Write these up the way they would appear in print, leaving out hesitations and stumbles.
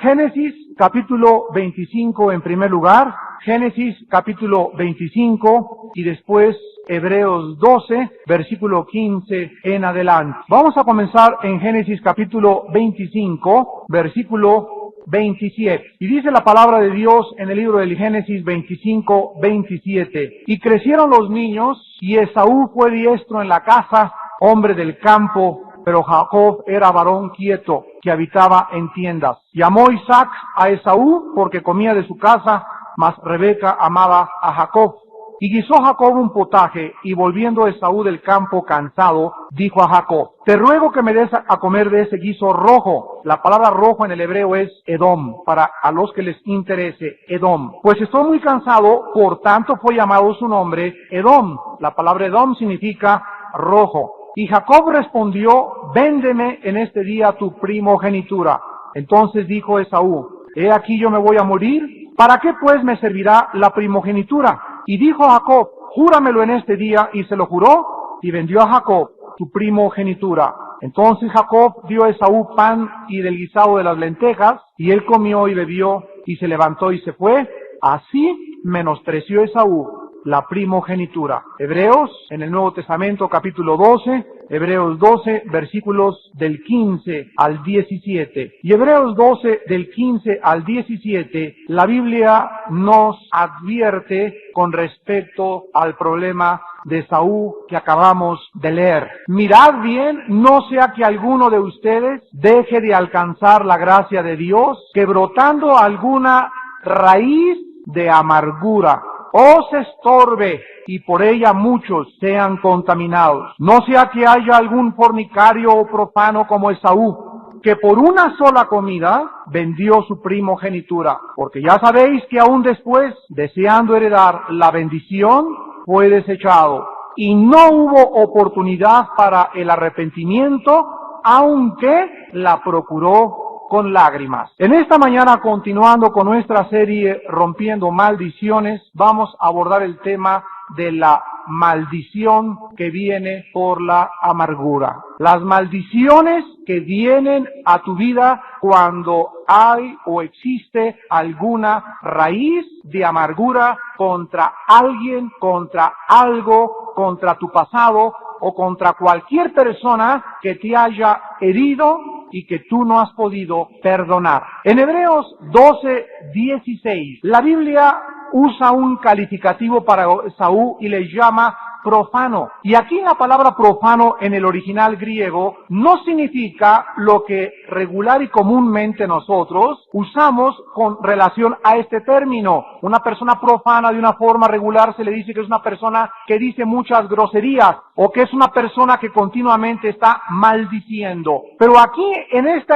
Génesis capítulo 25 en primer lugar, Génesis capítulo 25 y después Hebreos 12, versículo 15 en adelante. Vamos a comenzar en Génesis capítulo 25, versículo 27. Y dice la palabra de Dios en el libro del Génesis 25, 27. Y crecieron los niños, y Esaú fue diestro en la caza, hombre del campo, pero Jacob era varón quieto, que habitaba en tiendas. Llamó Isaac a Esaú, porque comía de su casa, mas Rebeca amaba a Jacob. Y guisó Jacob un potaje, y volviendo Esaú del campo cansado, dijo a Jacob: te ruego que me des a comer de ese guiso rojo. La palabra rojo en el hebreo es Edom, para a los que les interese, Edom. Pues estoy muy cansado, por tanto fue llamado su nombre Edom. La palabra Edom significa rojo. Y Jacob respondió: véndeme en este día tu primogenitura. Entonces dijo Esaú: he aquí yo me voy a morir, ¿para qué pues me servirá la primogenitura? Y dijo Jacob: júramelo en este día, y se lo juró, y vendió a Jacob su primogenitura. Entonces Jacob dio a Esaú pan y del guisado de las lentejas, y él comió y bebió, y se levantó y se fue. Así menospreció Esaú la primogenitura. Hebreos, en el Nuevo Testamento, capítulo 12, Hebreos 12, versículos del 15 al 17. Y Hebreos 12, del 15 al 17, la Biblia nos advierte con respecto al problema de Esaú que acabamos de leer. Mirad bien, no sea que alguno de ustedes deje de alcanzar la gracia de Dios, que brotando alguna raíz de amargura os estorbe, y por ella muchos sean contaminados. No sea que haya algún fornicario o profano como Esaú, que por una sola comida vendió su primogenitura. Porque ya sabéis que aún después, deseando heredar la bendición, fue desechado, y no hubo oportunidad para el arrepentimiento, aunque la procuró con lágrimas. En esta mañana, continuando con nuestra serie Rompiendo Maldiciones, vamos a abordar el tema de la maldición que viene por la amargura. Las maldiciones que vienen a tu vida cuando hay o existe alguna raíz de amargura contra alguien, contra algo, contra tu pasado o contra cualquier persona que te haya herido y que tú no has podido perdonar. En Hebreos 12, 16, la Biblia usa un calificativo para Esaú y le llama profano. Y aquí la palabra profano en el original griego no significa lo que regular y comúnmente nosotros usamos con relación a este término. Una persona profana de una forma regular se le dice que es una persona que dice muchas groserías o que es una persona que continuamente está maldiciendo. Pero aquí en este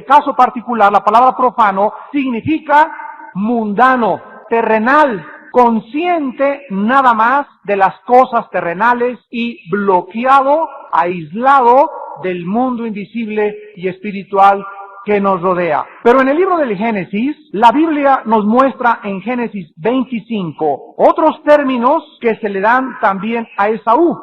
caso particular la palabra profano significa mundano, terrenal, consciente nada más de las cosas terrenales y bloqueado, aislado del mundo invisible y espiritual que nos rodea. Pero en el libro del Génesis, la Biblia nos muestra en Génesis 25 otros términos que se le dan también a Esaú.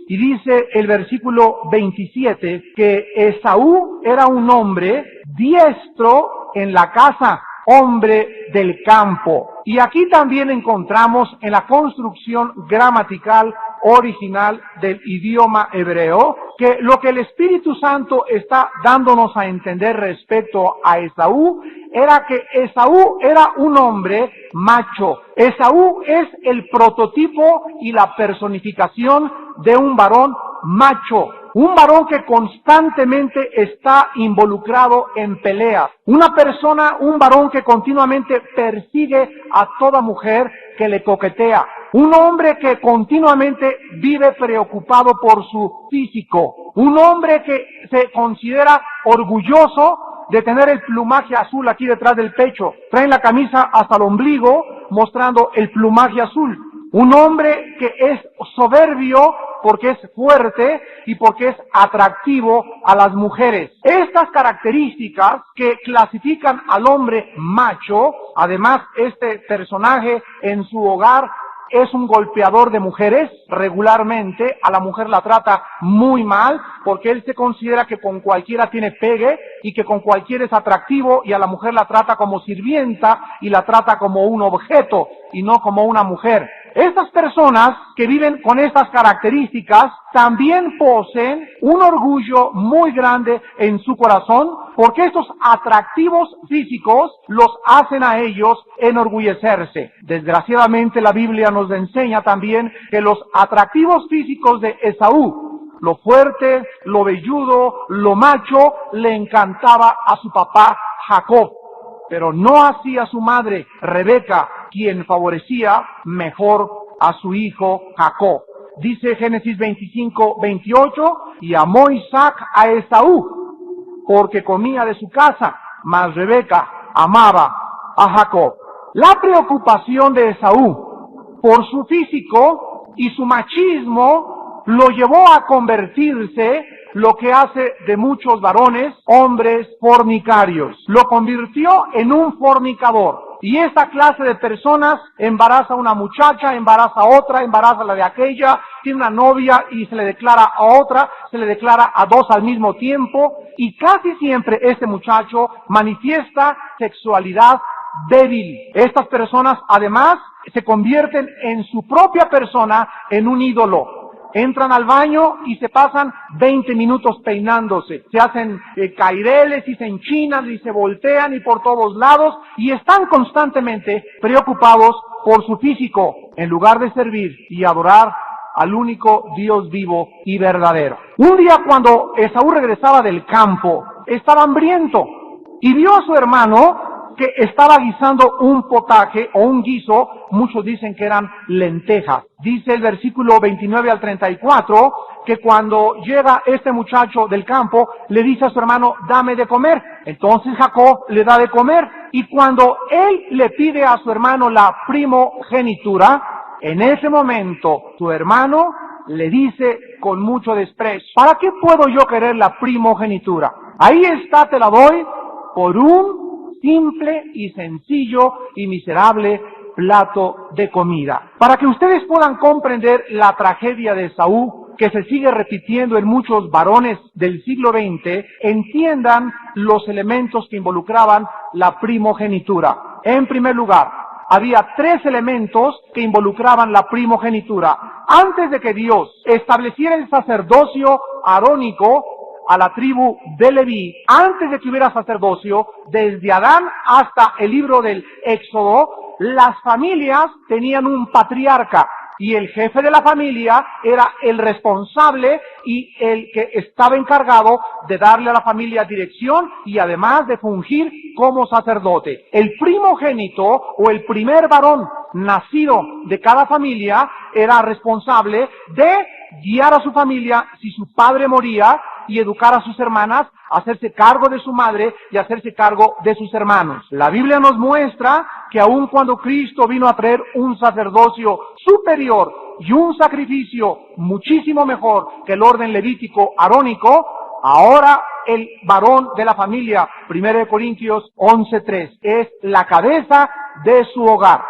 Y dice el versículo 27 que Esaú era un hombre diestro en la caza, hombre del campo. Y aquí también encontramos en la construcción gramatical original del idioma hebreo que lo que el Espíritu Santo está dándonos a entender respecto a Esaú era que Esaú era un hombre macho. Esaú es el prototipo y la personificación de un varón macho. Un varón que constantemente está involucrado en peleas. Una persona, un varón que continuamente persigue a toda mujer que le coquetea. Un hombre que continuamente vive preocupado por su físico. Un hombre que se considera orgulloso de tener el plumaje azul aquí detrás del pecho. Trae la camisa hasta el ombligo mostrando el plumaje azul. Un hombre que es soberbio porque es fuerte y porque es atractivo a las mujeres. Estas características que clasifican al hombre macho, además este personaje en su hogar es un golpeador de mujeres. Regularmente a la mujer la trata muy mal porque él se considera que con cualquiera tiene pegue y que con cualquiera es atractivo, y a la mujer la trata como sirvienta y la trata como un objeto y no como una mujer. Estas personas que viven con estas características también poseen un orgullo muy grande en su corazón, porque estos atractivos físicos los hacen a ellos enorgullecerse. Desgraciadamente la Biblia nos enseña también que los atractivos físicos de Esaú, lo fuerte, lo velludo, lo macho, le encantaba a su papá Jacob, pero no así a su madre Rebeca, quien favorecía mejor a su hijo Jacob. Dice Génesis 25:28, y amó Isaac a Esaú, porque comía de su casa, mas Rebeca amaba a Jacob. La preocupación de Esaú por su físico y su machismo lo llevó a convertirse, lo que hace de muchos varones, hombres fornicarios. Lo convirtió en un fornicador. Y esta clase de personas embaraza a una muchacha, embaraza a otra, embaraza a la de aquella, tiene una novia y se le declara a otra, se le declara a dos al mismo tiempo, y casi siempre este muchacho manifiesta sexualidad débil. Estas personas además se convierten en su propia persona en un ídolo. Entran al baño y se pasan 20 minutos peinándose, se hacen caireles y se enchinan y se voltean y por todos lados, y están constantemente preocupados por su físico, en lugar de servir y adorar al único Dios vivo y verdadero. Un día, cuando Esaú regresaba del campo, estaba hambriento y vio a su hermano que estaba guisando un potaje o un guiso. Muchos dicen que eran lentejas. Dice el versículo 29 al 34 que cuando llega este muchacho del campo, le dice a su hermano, dame de comer. Entonces Jacob le da de comer, y cuando él le pide a su hermano la primogenitura, en ese momento su hermano le dice con mucho desprecio, ¿para qué puedo yo querer la primogenitura? Ahí está, te la doy por un simple y sencillo y miserable plato de comida. Para que ustedes puedan comprender la tragedia de Esaú, que se sigue repitiendo en muchos varones del siglo XX, entiendan los elementos que involucraban la primogenitura. En primer lugar, había 3 elementos que involucraban la primogenitura. Antes de que Dios estableciera el sacerdocio arónico a la tribu de Leví, antes de que hubiera sacerdocio, desde Adán hasta el libro del Éxodo, las familias tenían un patriarca, y el jefe de la familia era el responsable y el que estaba encargado de darle a la familia dirección y además de fungir como sacerdote. El primogénito o el primer varón nacido de cada familia era responsable de guiar a su familia si su padre moría, y educar a sus hermanas, hacerse cargo de su madre y hacerse cargo de sus hermanos. La Biblia nos muestra que aun cuando Cristo vino a traer un sacerdocio superior y un sacrificio muchísimo mejor que el orden levítico arónico, ahora el varón de la familia, 1 Corintios 11:3, es la cabeza de su hogar.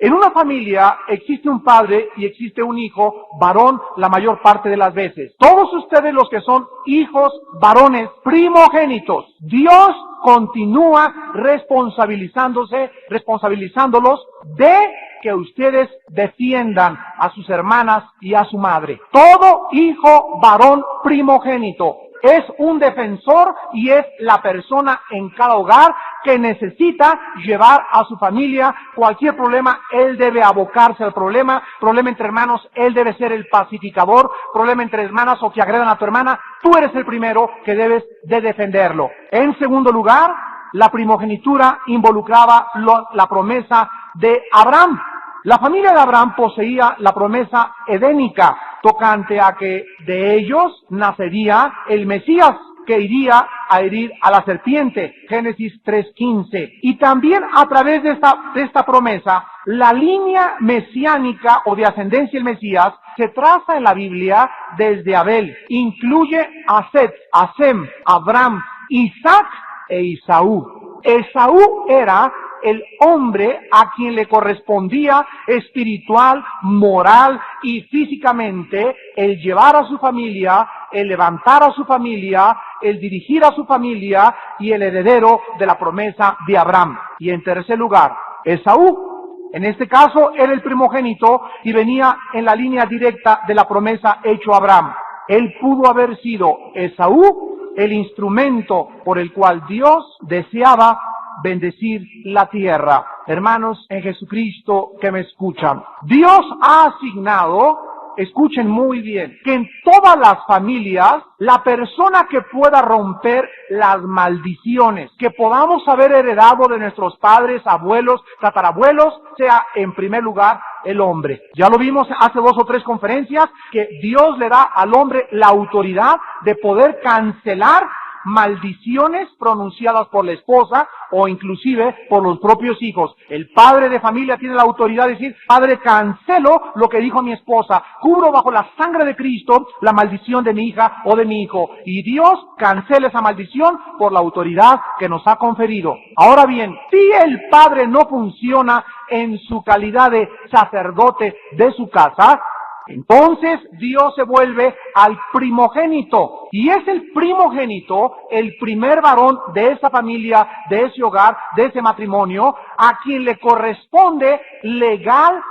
En una familia existe un padre y existe un hijo varón la mayor parte de las veces. Todos ustedes los que son hijos varones primogénitos, Dios continúa responsabilizándolos de que ustedes defiendan a sus hermanas y a su madre. Todo hijo varón primogénito es un defensor y es la persona en cada hogar que necesita llevar a su familia cualquier problema. Él debe abocarse al problema entre hermanos, él debe ser el pacificador, problema entre hermanas o que agredan a tu hermana, tú eres el primero que debes de defenderlo. En segundo lugar, la primogenitura involucraba la promesa de Abraham. La familia de Abraham poseía la promesa edénica tocante a que de ellos nacería el Mesías, que iría a herir a la serpiente, Génesis 3:15. Y también a través de esta promesa, la línea mesiánica o de ascendencia del Mesías se traza en la Biblia desde Abel. Incluye a Set, a Sem, Abraham, Isaac e Esaú. Esaú era el hombre a quien le correspondía espiritual, moral y físicamente el llevar a su familia, el levantar a su familia, el dirigir a su familia y el heredero de la promesa de Abraham. Y en tercer lugar, Esaú. En este caso era el primogénito y venía en la línea directa de la promesa hecho a Abraham. Él pudo haber sido Esaú, el instrumento por el cual Dios deseaba bendecir la tierra. Hermanos en Jesucristo que me escuchan, Dios ha asignado, escuchen muy bien, que en todas las familias, la persona que pueda romper las maldiciones que podamos haber heredado de nuestros padres, abuelos, tatarabuelos, sea en primer lugar el hombre. Ya lo vimos hace 2 o 3 conferencias, que Dios le da al hombre la autoridad de poder cancelar maldiciones pronunciadas por la esposa o inclusive por los propios hijos. El padre de familia tiene la autoridad de decir: Padre, cancelo lo que dijo mi esposa, cubro bajo la sangre de Cristo la maldición de mi hija o de mi hijo, y Dios cancela esa maldición por la autoridad que nos ha conferido. Ahora bien, si el padre no funciona en su calidad de sacerdote de su casa, entonces Dios se vuelve al primogénito, y es el primogénito, el primer varón de esa familia, de ese hogar, de ese matrimonio, a quien le corresponde legal,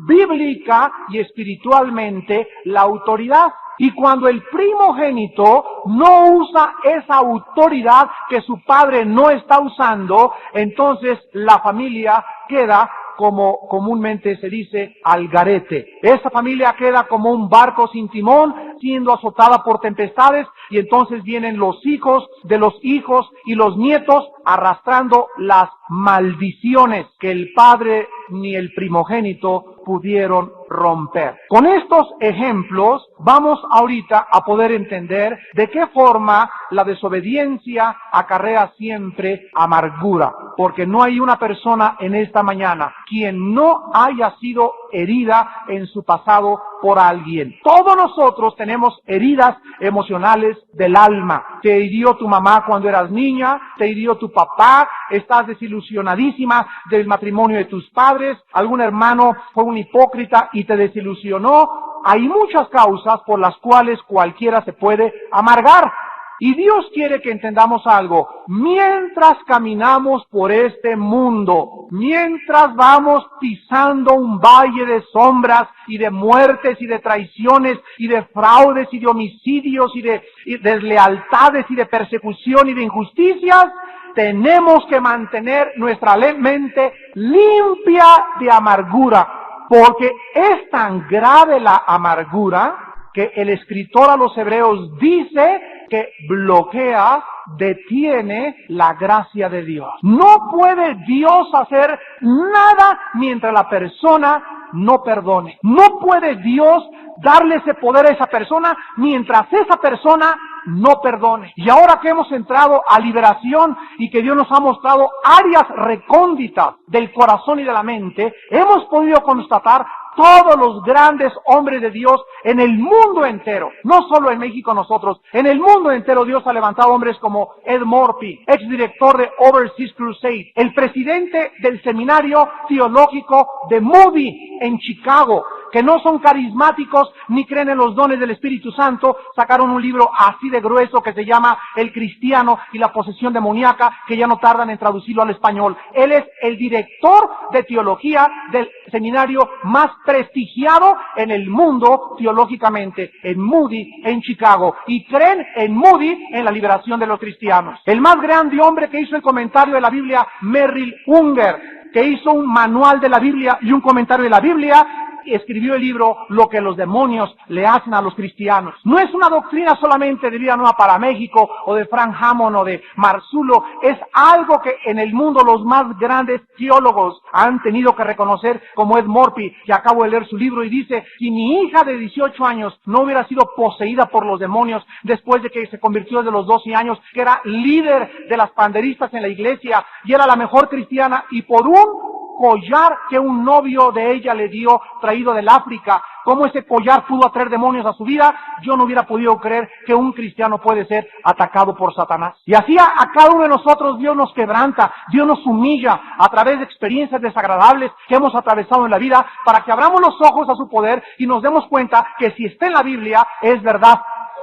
bíblica y espiritualmente la autoridad. Y cuando el primogénito no usa esa autoridad que su padre no está usando, entonces la familia queda, como comúnmente se dice, al garete. Esa familia queda como un barco sin timón, siendo azotada por tempestades, y entonces vienen los hijos de los hijos y los nietos arrastrando las maldiciones que el padre ni el primogénito pudieron romper. Con estos ejemplos vamos ahorita a poder entender de qué forma la desobediencia acarrea siempre amargura, porque no hay una persona en esta mañana quien no haya sido herida en su pasado por alguien. Todos nosotros tenemos heridas emocionales del alma. Te hirió tu mamá cuando eras niña, te hirió tu papá, estás desilusionadísima del matrimonio de tus padres, algún hermano fue un hipócrita y te desilusionó. Hay muchas causas por las cuales cualquiera se puede amargar. Y Dios quiere que entendamos algo. Mientras caminamos por este mundo, mientras vamos pisando un valle de sombras y de muertes y de traiciones y de fraudes y de homicidios y de deslealtades y de persecución y de injusticias, tenemos que mantener nuestra mente limpia de amargura, porque es tan grave la amargura que el escritor a los Hebreos dice que bloquea, detiene la gracia de Dios. No puede Dios hacer nada mientras la persona no perdone. No puede Dios darle ese poder a esa persona mientras esa persona no perdone. Y ahora que hemos entrado a liberación y que Dios nos ha mostrado áreas recónditas del corazón y de la mente, hemos podido constatar todos los grandes hombres de Dios en el mundo entero, no solo en México nosotros, en el mundo entero Dios ha levantado hombres como Ed Morphy, exdirector de Overseas Crusade, el presidente del seminario teológico de Moody en Chicago, que no son carismáticos ni creen en los dones del Espíritu Santo, sacaron un libro así de grueso que se llama El Cristiano y la Posesión Demoníaca, que ya no tardan en traducirlo al español. Él es el director de teología del seminario más prestigiado en el mundo teológicamente, en Moody, en Chicago, y creen en Moody en la liberación de los cristianos. El más grande hombre que hizo el comentario de la Biblia, Merrill Unger, que hizo un manual de la Biblia y un comentario de la Biblia, escribió el libro Lo que los demonios le hacen a los cristianos. No es una doctrina solamente de Vida Nueva para México o de Frank Hammond o de Marzulo, es algo que en el mundo los más grandes teólogos han tenido que reconocer, como Ed Morphy, que acabo de leer su libro y dice: si mi hija de 18 años no hubiera sido poseída por los demonios después de que se convirtió desde los 12 años, que era líder de las panderistas en la iglesia y era la mejor cristiana, y por un collar que un novio de ella le dio, traído del África, cómo ese collar pudo atraer demonios a su vida, yo no hubiera podido creer que un cristiano puede ser atacado por Satanás. Y así a cada uno de nosotros Dios nos quebranta, Dios nos humilla a través de experiencias desagradables que hemos atravesado en la vida, para que abramos los ojos a su poder y nos demos cuenta que si está en la Biblia es verdad.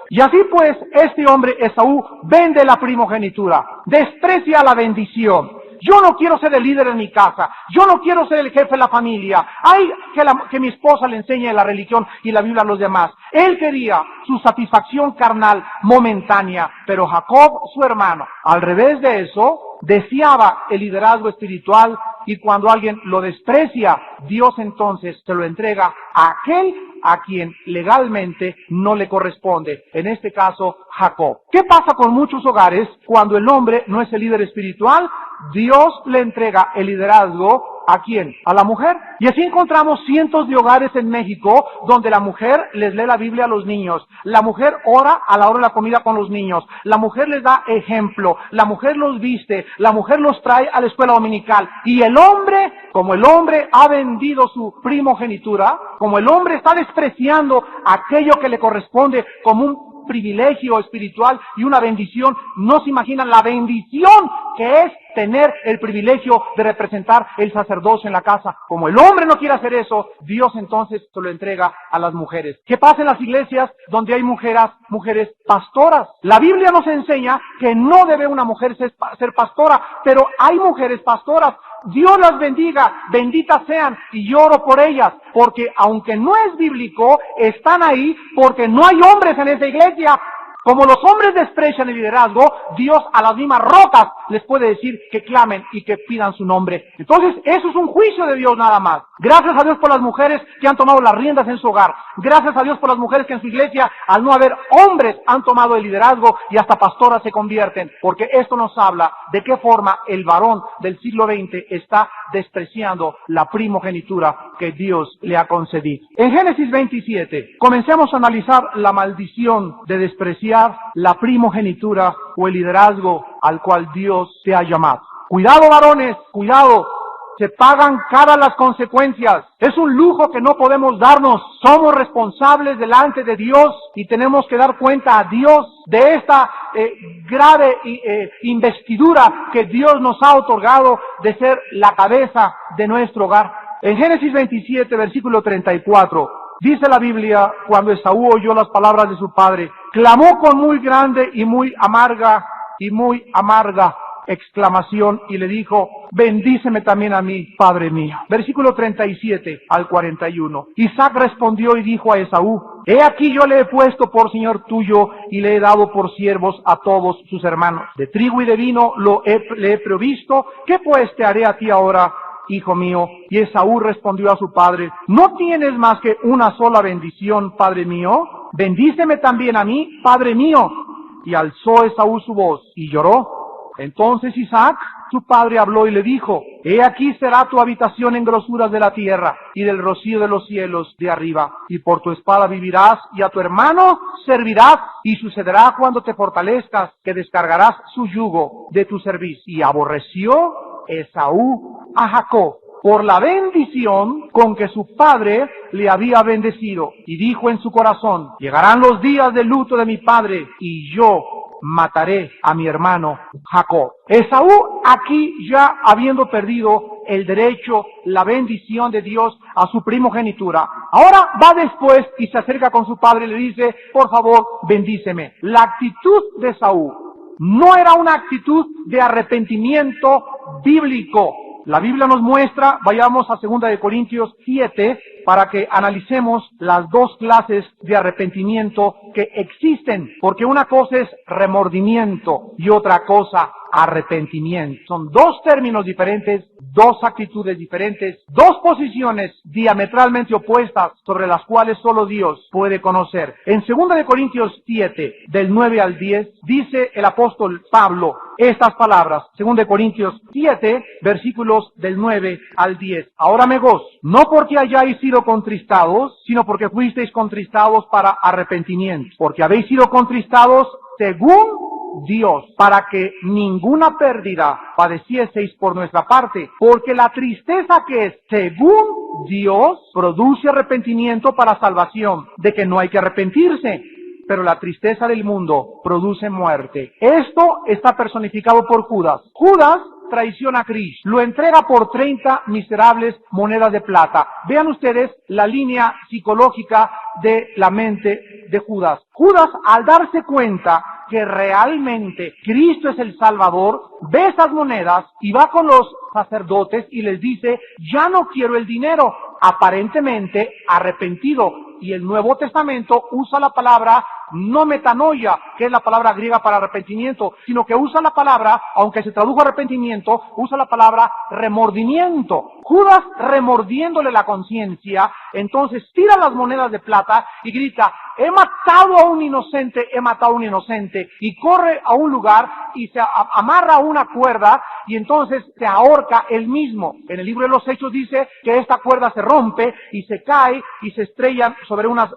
Y así pues, este hombre Esaú vende la primogenitura, desprecia la bendición. Yo no quiero ser el líder en mi casa, yo no quiero ser el jefe de la familia, hay que mi esposa le enseñe la religión y la Biblia a los demás. Él quería su satisfacción carnal momentánea, pero Jacob, su hermano, al revés de eso, deseaba el liderazgo espiritual, y cuando alguien lo desprecia, Dios entonces se lo entrega a aquel a quien legalmente no le corresponde, en este caso Jacob. ¿Qué pasa con muchos hogares cuando el hombre no es el líder espiritual? Dios le entrega el liderazgo ¿a quién? A la mujer. Y así encontramos cientos de hogares en México donde la mujer les lee la Biblia a los niños, la mujer ora a la hora de la comida con los niños, la mujer les da ejemplo, la mujer los viste, la mujer los trae a la escuela dominical, y el hombre, como el hombre ha vendido su primogenitura, como el hombre está despreciando aquello que le corresponde como un privilegio espiritual y una bendición, no se imaginan la bendición que es tener el privilegio de representar el sacerdocio en la casa. Como el hombre no quiere hacer eso, Dios entonces se lo entrega a las mujeres. ¿Qué pasa en las iglesias donde hay mujeres pastoras? La Biblia nos enseña que no debe una mujer ser pastora, pero hay mujeres pastoras. Dios las bendiga, benditas sean, y yo oro por ellas, porque aunque no es bíblico, están ahí porque no hay hombres en esa iglesia. Como los hombres desprecian el liderazgo, Dios a las mismas rocas les puede decir que clamen y que pidan su nombre. Entonces, eso es un juicio de Dios nada más. Gracias a Dios por las mujeres que han tomado las riendas en su hogar. Gracias a Dios por las mujeres que en su iglesia, al no haber hombres, han tomado el liderazgo y hasta pastoras se convierten. Porque esto nos habla de qué forma el varón del siglo XX está despreciando la primogenitura que Dios le ha concedido. En Génesis 27, comencemos a analizar la maldición de despreciar la primogenitura o el liderazgo al cual Dios te ha llamado. Cuidado, varones, cuidado. Se pagan caras las consecuencias. Es un lujo que no podemos darnos. Somos responsables delante de Dios y tenemos que dar cuenta a Dios de esta grave investidura que Dios nos ha otorgado de ser la cabeza de nuestro hogar. En Génesis 27, versículo 34, dice la Biblia, cuando Esaú oyó las palabras de su padre, clamó con muy grande y muy amarga exclamación y le dijo, bendíceme también a mí, Padre mío. Versículo 37 al 41. Isaac respondió y dijo a Esaú, he aquí yo le he puesto por señor tuyo y le he dado por siervos a todos sus hermanos. De trigo y de vino le he provisto, ¿qué pues te haré a ti ahora, hijo mío? Y Esaú respondió a su padre, ¿no tienes más que una sola bendición, padre mío? Bendíceme también a mí, padre mío. Y alzó Esaú su voz y lloró. Entonces Isaac, su padre, habló y le dijo, he aquí será tu habitación en grosuras de la tierra y del rocío de los cielos de arriba, y por tu espada vivirás y a tu hermano servirás, y sucederá cuando te fortalezcas que descargarás su yugo de tu servicio. Y aborreció Esaú a Jacob por la bendición con que su padre le había bendecido, y dijo en su corazón, llegarán los días de luto de mi padre, y yo mataré a mi hermano Jacob. Esaú, aquí ya habiendo perdido el derecho, la bendición de Dios a su primogenitura, ahora va después y se acerca con su padre y le dice, por favor, bendíceme. La actitud de Esaú no era una actitud de arrepentimiento bíblico. La Biblia nos muestra, vayamos a 2 de Corintios 7, para que analicemos las dos clases de arrepentimiento que existen, porque una cosa es remordimiento y otra cosa arrepentimiento. Son dos términos diferentes, dos actitudes diferentes, dos posiciones diametralmente opuestas sobre las cuales solo Dios puede conocer. En 2 de Corintios 7, del 9 al 10, dice el apóstol Pablo estas palabras. 2 de Corintios 7, versículos del 9 al 10. Ahora me gozo, no porque hayáis sido contristados, sino porque fuisteis contristados para arrepentimiento, porque habéis sido contristados según Dios, para que ninguna pérdida padecieseis por nuestra parte, porque la tristeza que es según Dios produce arrepentimiento para salvación, de que no hay que arrepentirse, pero la tristeza del mundo produce muerte. Esto está personificado por Judas. Judas traiciona a Cristo, lo entrega por 30 miserables monedas de plata. Vean ustedes la línea psicológica de la mente de Judas. Judas, al darse cuenta que realmente Cristo es el Salvador, ve esas monedas y va con los sacerdotes y les dice, ya no quiero el dinero, aparentemente arrepentido. Y el Nuevo Testamento usa la palabra no metanoia, que es la palabra griega para arrepentimiento, sino que usa la palabra, aunque se tradujo arrepentimiento, usa la palabra remordimiento. Judas, remordiéndole la conciencia, entonces tira las monedas de plata y grita, he matado a un inocente, he matado a un inocente, y corre a un lugar y se amarra a una cuerda y entonces se ahorca él mismo. En el libro de los Hechos dice que esta cuerda se rompe y se cae y se estrella sobre unas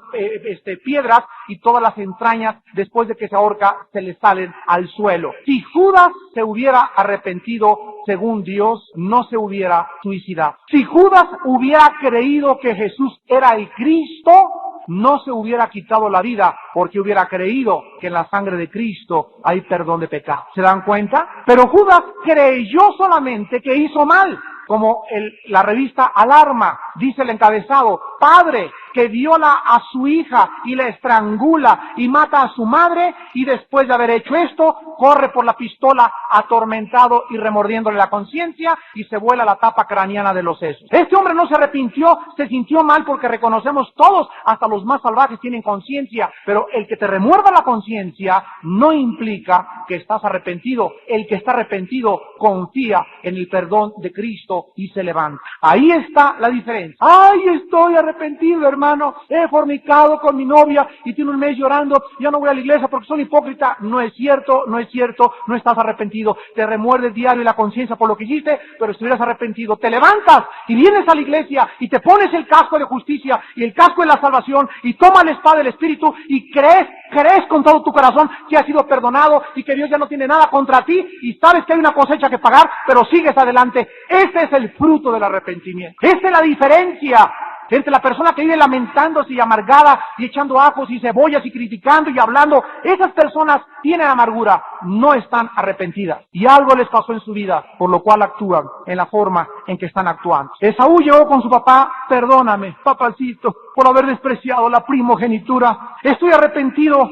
piedras y todas las entrañas, después de que se ahorca, se le salen al suelo. Si Judas se hubiera arrepentido según Dios, no se hubiera suicidado. Si Judas hubiera creído que Jesús era el Cristo, no se hubiera quitado la vida, porque hubiera creído que en la sangre de Cristo hay perdón de pecados. ¿Se dan cuenta? Pero Judas creyó solamente que hizo mal. Como la revista Alarma, dice el encabezado, padre que viola a su hija y la estrangula y mata a su madre, y después de haber hecho esto, corre por la pistola atormentado y remordiéndole la conciencia y se vuela la tapa craneana de los sesos. Este hombre no se arrepintió, se sintió mal, porque reconocemos todos, hasta los más salvajes tienen conciencia, pero el que te remuerda la conciencia no implica que estás arrepentido. El que está arrepentido confía en el perdón de Cristo y se levanta. Ahí está la diferencia. ¡Ay, estoy arrepentido, hermano! He fornicado con mi novia y tiene un mes llorando, ya no voy a la iglesia porque soy hipócrita. No es cierto, no es cierto, no estás arrepentido. Te remuerde el diario y la conciencia por lo que hiciste, pero si estuvieras arrepentido, te levantas y vienes a la iglesia y te pones el casco de justicia y el casco de la salvación y tomas la espada del Espíritu y crees con todo tu corazón que has sido perdonado y que Dios ya no tiene nada contra ti y sabes que hay una cosecha que pagar, pero sigues adelante. Ese es el fruto del arrepentimiento. Esa es la diferencia entre la persona que vive lamentándose y amargada y echando ajos y cebollas y criticando y hablando. Esas personas tienen amargura, no están arrepentidas y algo les pasó en su vida, por lo cual actúan en la forma en que están actuando. Esaú llegó con su papá, perdóname, papacito, por haber despreciado la primogenitura. Estoy arrepentido.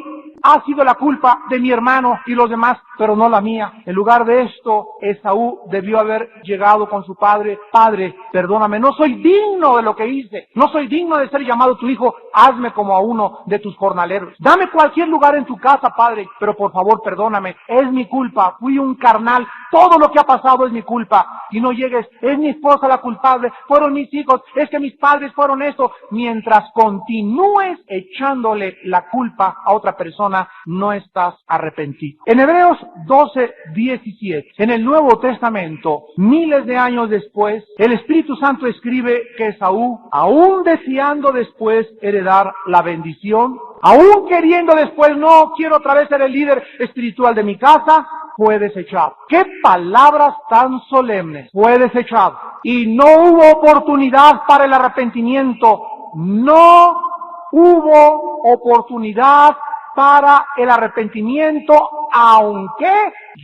Ha sido la culpa de mi hermano y los demás, pero no la mía. En lugar de esto, Esaú debió haber llegado con su padre. Padre, perdóname, no soy digno de lo que hice. No soy digno de ser llamado tu hijo. Hazme como a uno de tus jornaleros. Dame cualquier lugar en tu casa, padre, pero por favor perdóname. Es mi culpa. Fui un carnal. Todo lo que ha pasado es mi culpa. Y no llegues, es mi esposa la culpable. Fueron mis hijos. Es que mis padres fueron esto. Mientras continúes echándole la culpa a otra persona, no estás arrepentido. En Hebreos 12:17, en el Nuevo Testamento, miles de años después, el Espíritu Santo escribe que Esaú, aún deseando después heredar la bendición, aún queriendo después, no quiero otra vez ser el líder espiritual de mi casa, fue desechado. ¡Qué palabras tan solemnes! Fue desechado. Y no hubo oportunidad para el arrepentimiento. No hubo oportunidad para el arrepentimiento, aunque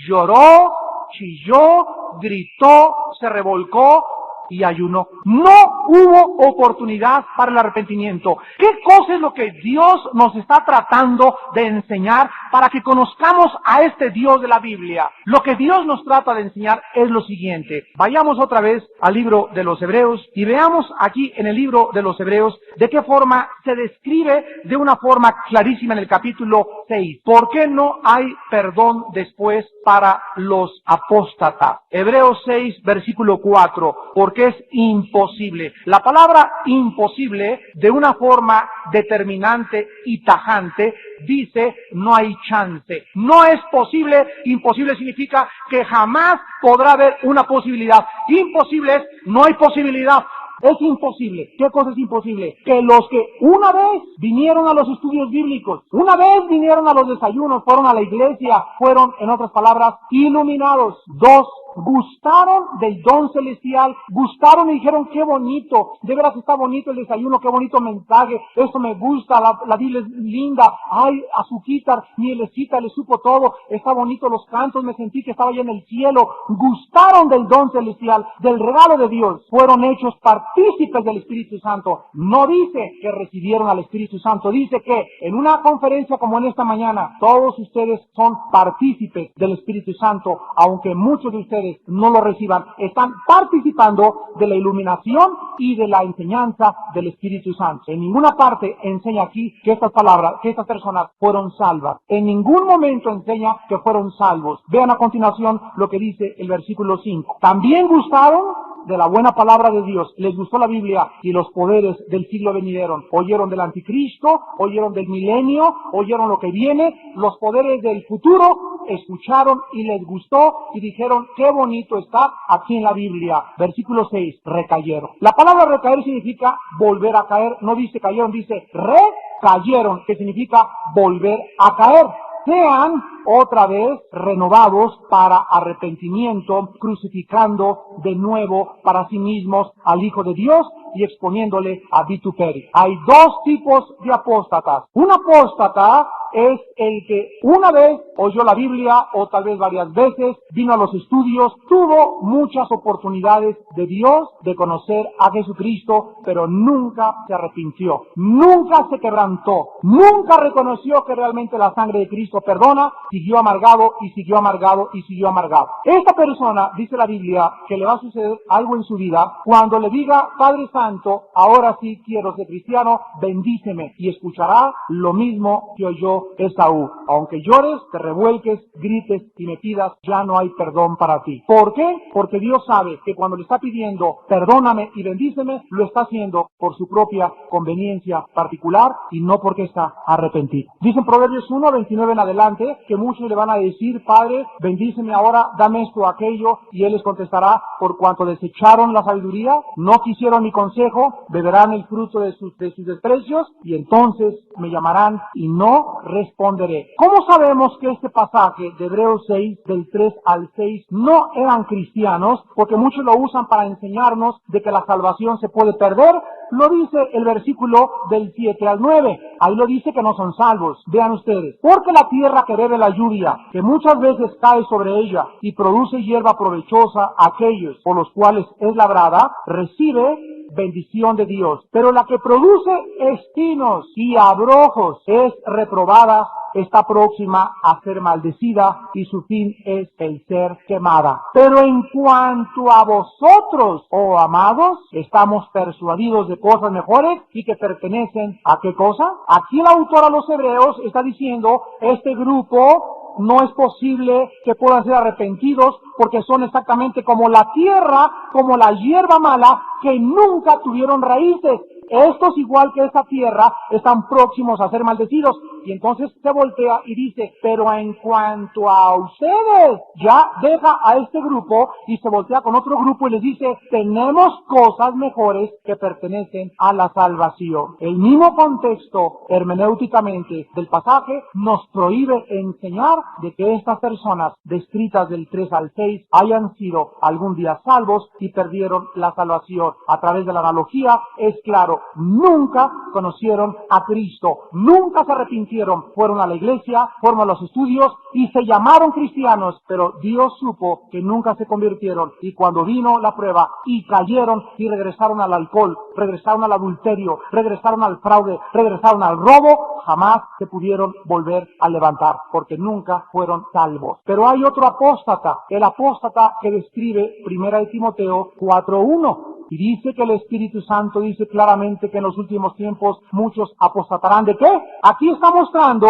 lloró, chilló, gritó, se revolcó y ayunó. No hubo oportunidad para el arrepentimiento. ¿Qué cosa es lo que Dios nos está tratando de enseñar para que conozcamos a este Dios de la Biblia? Lo que Dios nos trata de enseñar es lo siguiente. Vayamos otra vez al libro de los Hebreos y veamos aquí en el libro de los Hebreos de qué forma se describe de una forma clarísima en el capítulo 6. ¿Por qué no hay perdón después para los apóstatas? Hebreos 6, versículo 4. Porque es imposible. La palabra imposible, de una forma determinante y tajante, dice no hay chance. No es posible. Imposible significa que jamás podrá haber una posibilidad. Imposible es no hay posibilidad. Es imposible. ¿Qué cosa es imposible? Que los que una vez vinieron a los estudios bíblicos, una vez vinieron a los desayunos, fueron a la iglesia, fueron, en otras palabras, iluminados. Dos, gustaron del don celestial, gustaron y dijeron, qué bonito, de veras está bonito el desayuno, qué bonito mensaje, esto me gusta, la Biblia es linda, ay, azuquita, mielecita, le supo todo, está bonito los cantos, me sentí que estaba ya en el cielo. Gustaron del don celestial, del regalo de Dios, fueron hechos partícipes del Espíritu Santo. No dice que recibieron al Espíritu Santo, dice que en una conferencia como en esta mañana, todos ustedes son partícipes del Espíritu Santo, aunque muchos de ustedes no lo reciban, están participando de la iluminación y de la enseñanza del Espíritu Santo. En ninguna parte enseña aquí que estas personas fueron salvas. En ningún momento enseña que fueron salvos. Vean a continuación lo que dice el versículo 5. También gustaron de la buena palabra de Dios, les gustó la Biblia y los poderes del siglo venidero. Oyeron del anticristo, oyeron del milenio, oyeron lo que viene, los poderes del futuro, escucharon y les gustó y dijeron, qué bonito está aquí en la Biblia. Versículo 6, recayeron. La palabra recaer significa volver a caer, no dice cayeron, dice recayeron, que significa volver a caer. Sean otra vez renovados para arrepentimiento, crucificando de nuevo para sí mismos al Hijo de Dios y exponiéndole a vituperio. Hay dos tipos de apóstatas. Un apóstata es el que una vez oyó la Biblia o tal vez varias veces, vino a los estudios, tuvo muchas oportunidades de Dios, de conocer a Jesucristo, pero nunca se arrepintió, nunca se quebrantó, nunca reconoció que realmente la sangre de Cristo perdona, siguió amargado y siguió amargado y siguió amargado. Esta persona, dice la Biblia, que le va a suceder algo en su vida cuando le diga, Padre Santo, ahora sí quiero ser cristiano, bendíceme, y escuchará lo mismo que oyó Esaú. Aunque llores, te revuelques, grites y me pidas, ya no hay perdón para ti. ¿Por qué? Porque Dios sabe que cuando le está pidiendo perdóname y bendíceme, lo está haciendo por su propia conveniencia particular y no porque está arrepentido. Dicen Proverbios 1, 29 en adelante, que muchos le van a decir, Padre, bendíceme ahora, dame esto o aquello, y Él les contestará, por cuanto desecharon la sabiduría, no quisieron mi consejo, beberán el fruto de sus desprecios, y entonces me llamarán y no responderé. ¿Cómo sabemos que este pasaje de Hebreos 6, del 3 al 6, no eran cristianos? Porque muchos lo usan para enseñarnos de que la salvación se puede perder. Lo dice el versículo del 7 al 9. Ahí lo dice que no son salvos. Vean ustedes. Porque la tierra que bebe la lluvia, que muchas veces cae sobre ella y produce hierba provechosa a aquellos por los cuales es labrada, recibe bendición de Dios. Pero la que produce espinos y abrojos es reprobada, está próxima a ser maldecida y su fin es el ser quemada. Pero en cuanto a vosotros, oh amados, estamos persuadidos de cosas mejores y que pertenecen a ¿qué cosa? Aquí el autor a los hebreos está diciendo, este grupo no es posible que puedan ser arrepentidos porque son exactamente como la tierra, como la hierba mala que nunca tuvieron raíces. Estos, igual que esta tierra, están próximos a ser maldecidos. Y entonces se voltea y dice, pero en cuanto a ustedes, ya deja a este grupo y se voltea con otro grupo y les dice, tenemos cosas mejores que pertenecen a la salvación. El mismo contexto hermenéuticamente del pasaje nos prohíbe enseñar de que estas personas descritas del 3 al 6 hayan sido algún día salvos y perdieron la salvación. A través de la analogía es claro, nunca conocieron a Cristo, nunca se arrepintieron, fueron a la iglesia, fueron a los estudios y se llamaron cristianos, pero Dios supo que nunca se convirtieron y cuando vino la prueba y cayeron y regresaron al alcohol, regresaron al adulterio, regresaron al fraude, regresaron al robo, jamás se pudieron volver a levantar porque nunca fueron salvos. Pero hay otro apóstata, el apóstata que describe 1 Timoteo 4:1. Y dice que el Espíritu Santo dice claramente que en los últimos tiempos muchos apostatarán. ¿De qué? Aquí está mostrando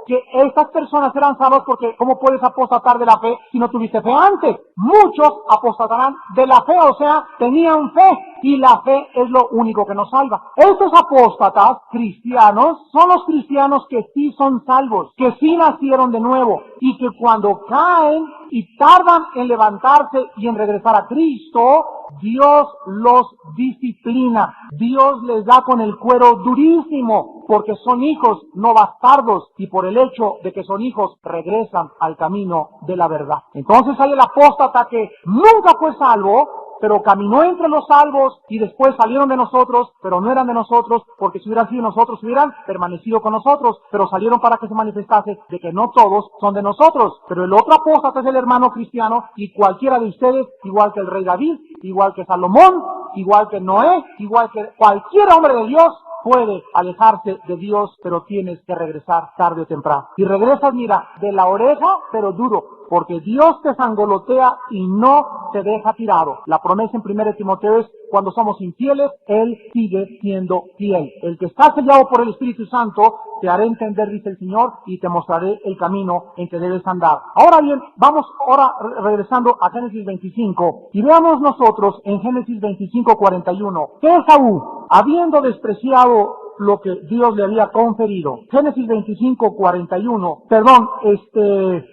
que estas personas serán salvas porque ¿cómo puedes apostatar de la fe si no tuviste fe antes? Muchos apostatarán de la fe, o sea, tenían fe, y la fe es lo único que nos salva. Estos apóstatas cristianos son los cristianos que sí son salvos, que sí nacieron de nuevo y que cuando caen y tardan en levantarse y en regresar a Cristo, Dios los disciplina. Dios les da con el cuero durísimo, porque son hijos, no bastardos, y por el hecho de que son hijos, regresan al camino de la verdad. Entonces hay el apóstata que nunca fue salvo, pero caminó entre los salvos y después salieron de nosotros, pero no eran de nosotros, porque si hubieran sido nosotros, hubieran permanecido con nosotros, pero salieron para que se manifestase de que no todos son de nosotros. Pero el otro apóstata es el hermano cristiano, y cualquiera de ustedes, igual que el rey David, igual que Salomón, igual que Noé, igual que cualquier hombre de Dios, puede alejarse de Dios, pero tienes que regresar tarde o temprano. Y regresas, mira, de la oreja, pero duro, porque Dios te sangolotea y no te deja tirado. La promesa en 1 Timoteo es, cuando somos infieles, Él sigue siendo fiel. El que está sellado por el Espíritu Santo, te haré entender, dice el Señor, y te mostraré el camino en que debes andar. Ahora bien, vamos ahora regresando a Génesis 25, y veamos nosotros en Génesis 25:41, que Esaú, habiendo despreciado lo que Dios le había conferido. Génesis 25:41,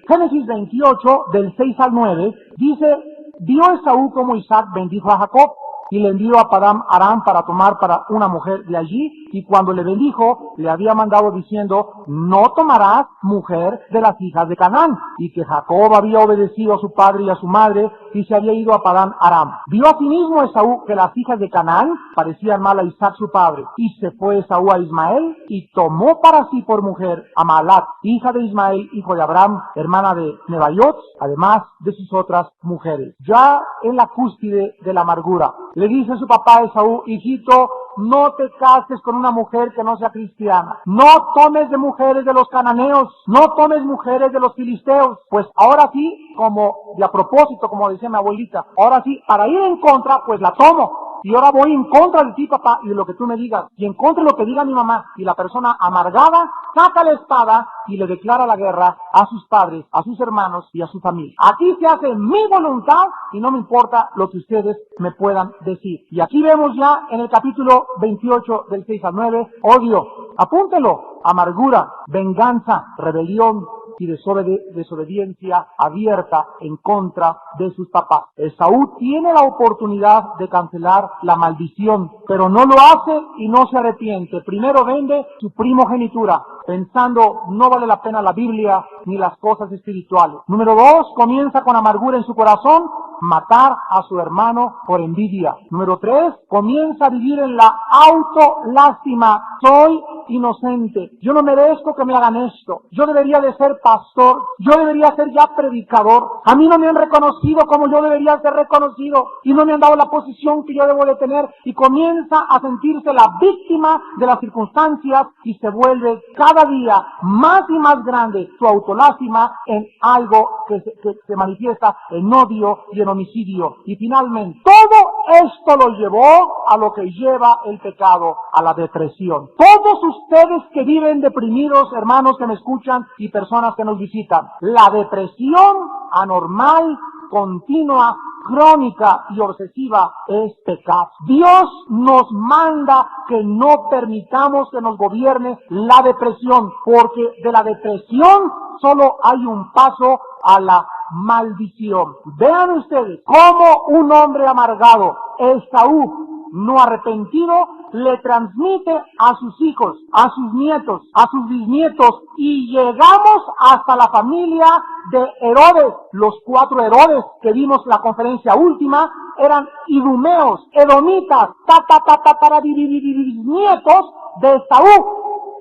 Génesis 28, del 6 al 9, dice, vio Esaú como Isaac bendijo a Jacob, y le envió a Padán Aram para tomar para una mujer de allí, y cuando le bendijo, le había mandado diciendo, no tomarás mujer de las hijas de Canaán, y que Jacob había obedecido a su padre y a su madre, y se había ido a Padán Aram. Vio asimismo Esaú que las hijas de Canaán parecían mal a Isaac su padre, y se fue Esaú a Ismael, y tomó para sí por mujer a Maalat, hija de Ismael, hijo de Abraham, hermana de Nebaiot, además de sus otras mujeres. Ya en la cúspide de la amargura, le dice su papá a Esaú, hijito, no te cases con una mujer que no sea cristiana. No tomes de mujeres de los cananeos. No tomes mujeres de los filisteos. Pues ahora sí, como de a propósito, como decía mi abuelita, ahora sí, para ir en contra, pues la tomo. Y ahora voy en contra de ti, papá, y de lo que tú me digas, y en contra de lo que diga mi mamá. Y la persona amargada saca la espada y le declara la guerra a sus padres, a sus hermanos y a su familia. Aquí se hace mi voluntad y no me importa lo que ustedes me puedan decir. Y aquí vemos ya en el capítulo 28 del 6 al 9, odio, apúntelo, amargura, venganza, rebelión y desobediencia abierta en contra de sus papás. Esaú tiene la oportunidad de cancelar la maldición, pero no lo hace y no se arrepiente. Primero vende su primogenitura, pensando no vale la pena la Biblia ni las cosas espirituales. Número 2, comienza con amargura en su corazón, matar a su hermano por envidia. Número 3, comienza a vivir en la autolástima. Soy inocente, yo no merezco que me hagan esto, yo debería de ser pastor, yo debería ser ya predicador, a mí no me han reconocido como yo debería ser reconocido y no me han dado la posición que yo debo de tener, y comienza a sentirse la víctima de las circunstancias y se vuelve cada día más y más grande su autolástima en algo que se manifiesta en odio y en homicidio. Y finalmente, todo esto lo llevó a lo que lleva el pecado, a la depresión. Todos ustedes que viven deprimidos, hermanos que me escuchan y personas que nos visitan, la depresión anormal, continua, crónica y obsesiva es pecado. Dios nos manda que no permitamos que nos gobierne la depresión, porque de la depresión solo hay un paso a la maldición. Vean ustedes cómo un hombre amargado, Esaú, no arrepentido, le transmite a sus hijos, a sus nietos, a sus bisnietos, y llegamos hasta la familia de Herodes. Los 4 Herodes que vimos la conferencia última eran idumeos, edomitas, bisnietos de Esaú.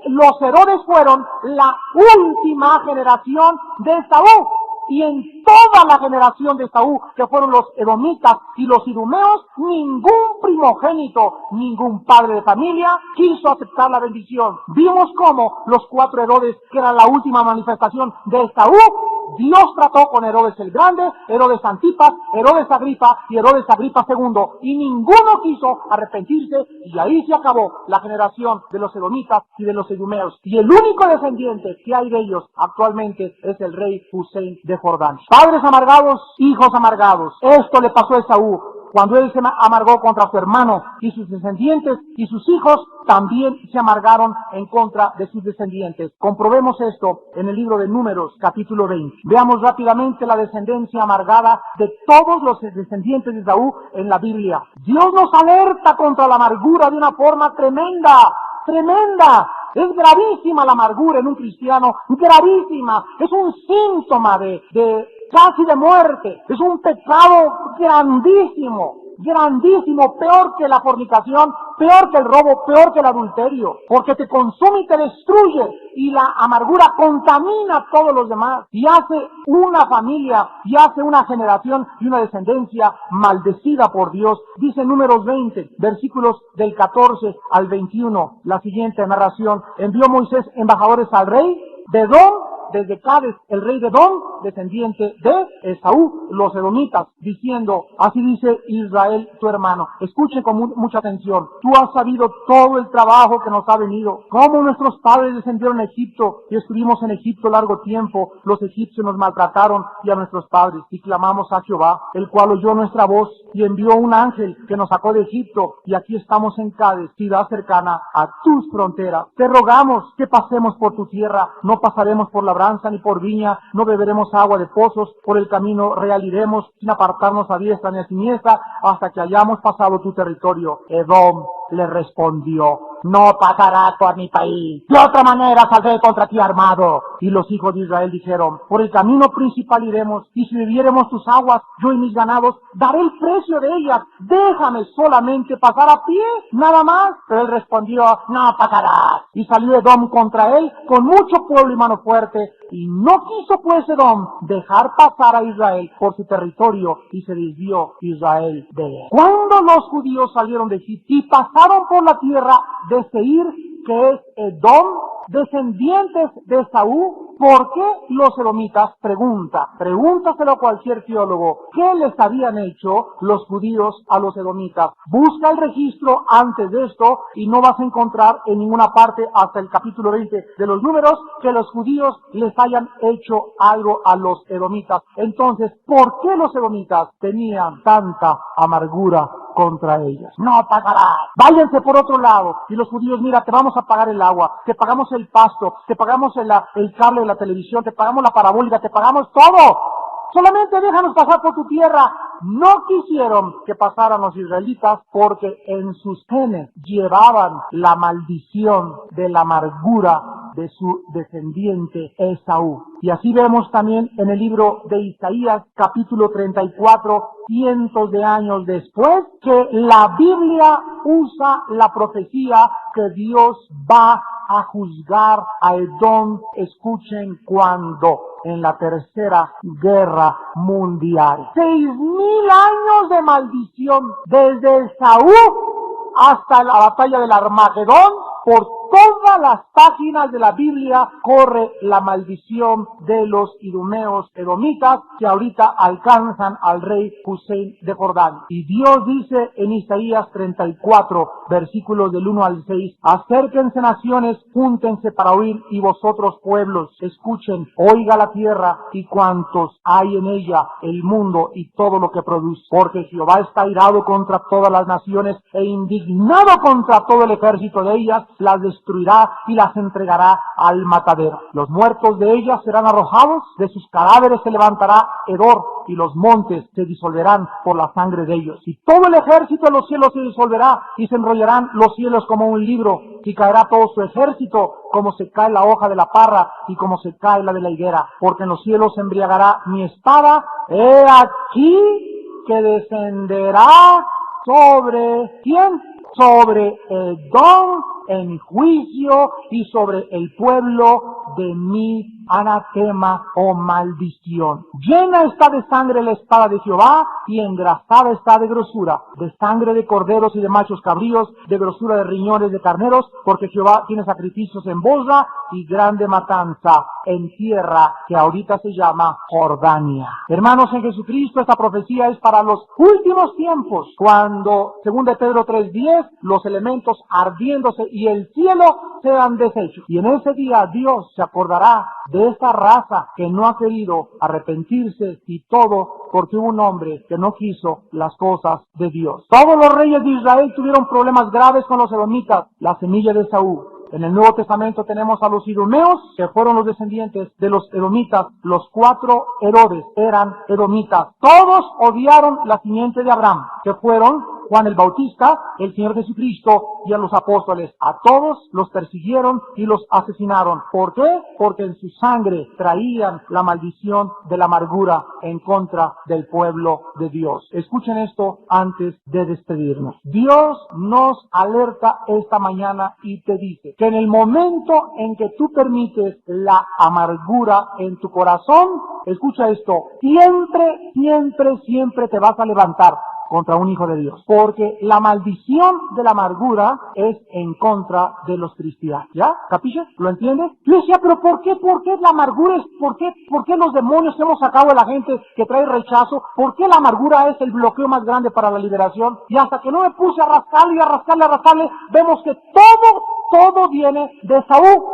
Los Herodes fueron la última generación de Esaú. Y en toda la generación de Esaú, que fueron los edomitas y los idumeos, ningún primogénito, ningún padre de familia quiso aceptar la bendición. Vimos cómo los 4 Herodes, que eran la última manifestación de Esaú, Dios trató con Herodes el Grande, Herodes Antipas, Herodes Agripa y Herodes Agripa II, y ninguno quiso arrepentirse, y ahí se acabó la generación de los edomitas y de los idumeos. Y el único descendiente que hay de ellos actualmente es el rey Hussein de Jordán. Padres amargados, hijos amargados. Esto le pasó a Esaú. Cuando él se amargó contra su hermano y sus descendientes y sus hijos, también se amargaron en contra de sus descendientes. Comprobemos esto en el libro de Números, capítulo 20. Veamos rápidamente la descendencia amargada de todos los descendientes de Saúl en la Biblia. Dios nos alerta contra la amargura de una forma tremenda, tremenda. Es gravísima la amargura en un cristiano, gravísima. Es un síntoma de casi de muerte. Es un pecado grandísimo, grandísimo, peor que la fornicación, peor que el robo, peor que el adulterio, porque te consume y te destruye, y la amargura contamina a todos los demás, y hace una familia, y hace una generación y una descendencia maldecida por Dios. Dice Números 20, versículos del 14 al 21, la siguiente narración: envió Moisés embajadores al rey de Edom, desde Cades, el rey de Edom, descendiente de Esaú, los edomitas, diciendo: así dice Israel tu hermano. Escuchen con mucha atención. Tú has sabido todo el trabajo que nos ha venido, cómo nuestros padres descendieron a Egipto, y estuvimos en Egipto largo tiempo. Los egipcios nos maltrataron y a nuestros padres, y clamamos a Jehová, el cual oyó nuestra voz y envió un ángel que nos sacó de Egipto, y aquí estamos en Cades, ciudad cercana a tus fronteras. Te rogamos que pasemos por tu tierra, no pasaremos por labranza ni por viña, no beberemos agua de pozos, por el camino real iremos, sin apartarnos a diestra ni a siniestra, hasta que hayamos pasado tu territorio. Edom le respondió: no pasarás por mi país, de otra manera saldré contra ti armado. Y los hijos de Israel dijeron: por el camino principal iremos, y si bebiéremos tus aguas, yo y mis ganados, daré el precio de ellas, déjame solamente pasar a pie, nada más. Pero él respondió: no pasarás. Y salió Edom contra él con mucho pueblo y mano fuerte, y no quiso pues Edom dejar pasar a Israel por su territorio, y se desvió Israel de él. Cuando los judíos salieron de Egipto y pasaron por la tierra de Seir, que es Edom, descendientes de Esaú, ¿por qué los edomitas? Pregúntaselo a cualquier teólogo. ¿Qué les habían hecho los judíos a los edomitas? Busca el registro antes de esto y no vas a encontrar en ninguna parte hasta el capítulo 20 de los Números que los judíos les hayan hecho algo a los edomitas. Entonces, ¿por qué los edomitas tenían tanta amargura contra ellas? No pagarás. Váyanse por otro lado. Y los judíos: mira, te vamos a pagar el agua, te pagamos el pasto, te pagamos el cable de la televisión, te pagamos la parabólica, te pagamos todo. Solamente déjanos pasar por tu tierra. No quisieron que pasaran los israelitas porque en sus genes llevaban la maldición de la amargura de su descendiente Esaú. Y así vemos también en el libro de Isaías, capítulo 34, cientos de años después, que la Biblia usa la profecía que Dios va a juzgar a Edom. Escuchen cuándo: en la tercera guerra mundial. 6,000 años de maldición, desde Esaú hasta la batalla del Armagedón. Por todas las páginas de la Biblia corre la maldición de los idumeos edomitas, que ahorita alcanzan al rey Hussein de Jordán. Y Dios dice en Isaías 34, versículos del 1 al 6: acérquense naciones, júntense para oír, y vosotros pueblos, escuchen, oiga la tierra y cuantos hay en ella, el mundo y todo lo que produce. Porque Jehová está irado contra todas las naciones e indignado contra todo el ejército de ellas, las destruirá y las entregará al matadero. Los muertos de ellas serán arrojados, de sus cadáveres se levantará hedor, y los montes se disolverán por la sangre de ellos. Y todo el ejército de los cielos se disolverá, y se enrollarán los cielos como un libro, y caerá todo su ejército, como se cae la hoja de la parra, y como se cae la de la higuera. Porque en los cielos se embriagará mi espada, he aquí que descenderá sobre ¿quién? Sobre Edom en juicio, y sobre el pueblo de mi anatema o maldición. Llena está de sangre la espada de Jehová, y engrasada está de grosura, de sangre de corderos y de machos cabríos, de grosura de riñones de carneros, porque Jehová tiene sacrificios en Bosra y grande matanza en tierra que ahorita se llama Jordania. Hermanos en Jesucristo, esta profecía es para los últimos tiempos, cuando, según de Pedro 3:10, los elementos ardiéndose y el cielo sean deshechos. Y en ese día Dios se acordará de esa raza que no ha querido arrepentirse, y todo porque hubo un hombre que no quiso las cosas de Dios. Todos los reyes de Israel tuvieron problemas graves con los edomitas, la semilla de Saúl. En el Nuevo Testamento tenemos a los idumeos, que fueron los descendientes de los edomitas. Los 4 Herodes eran edomitas. Todos odiaron la simiente de Abraham, que fueron Juan el Bautista, el Señor Jesucristo y a los apóstoles. A todos los persiguieron y los asesinaron. ¿Por qué? Porque en su sangre traían la maldición de la amargura en contra del pueblo de Dios. Escuchen esto antes de despedirnos. Dios nos alerta esta mañana y te dice que en el momento en que tú permites la amargura en tu corazón, escucha esto, siempre te vas a levantar contra un hijo de Dios, porque la maldición de la amargura es en contra de los cristianos. ¿Ya? ¿Capiche? ¿Lo entiendes? Yo decía, pero ¿por qué la amargura es, por qué los demonios hemos sacado a la gente que trae rechazo? ¿Por qué la amargura es el bloqueo más grande para la liberación? Y hasta que no me puse a rascarle, vemos que todo viene de Saúl.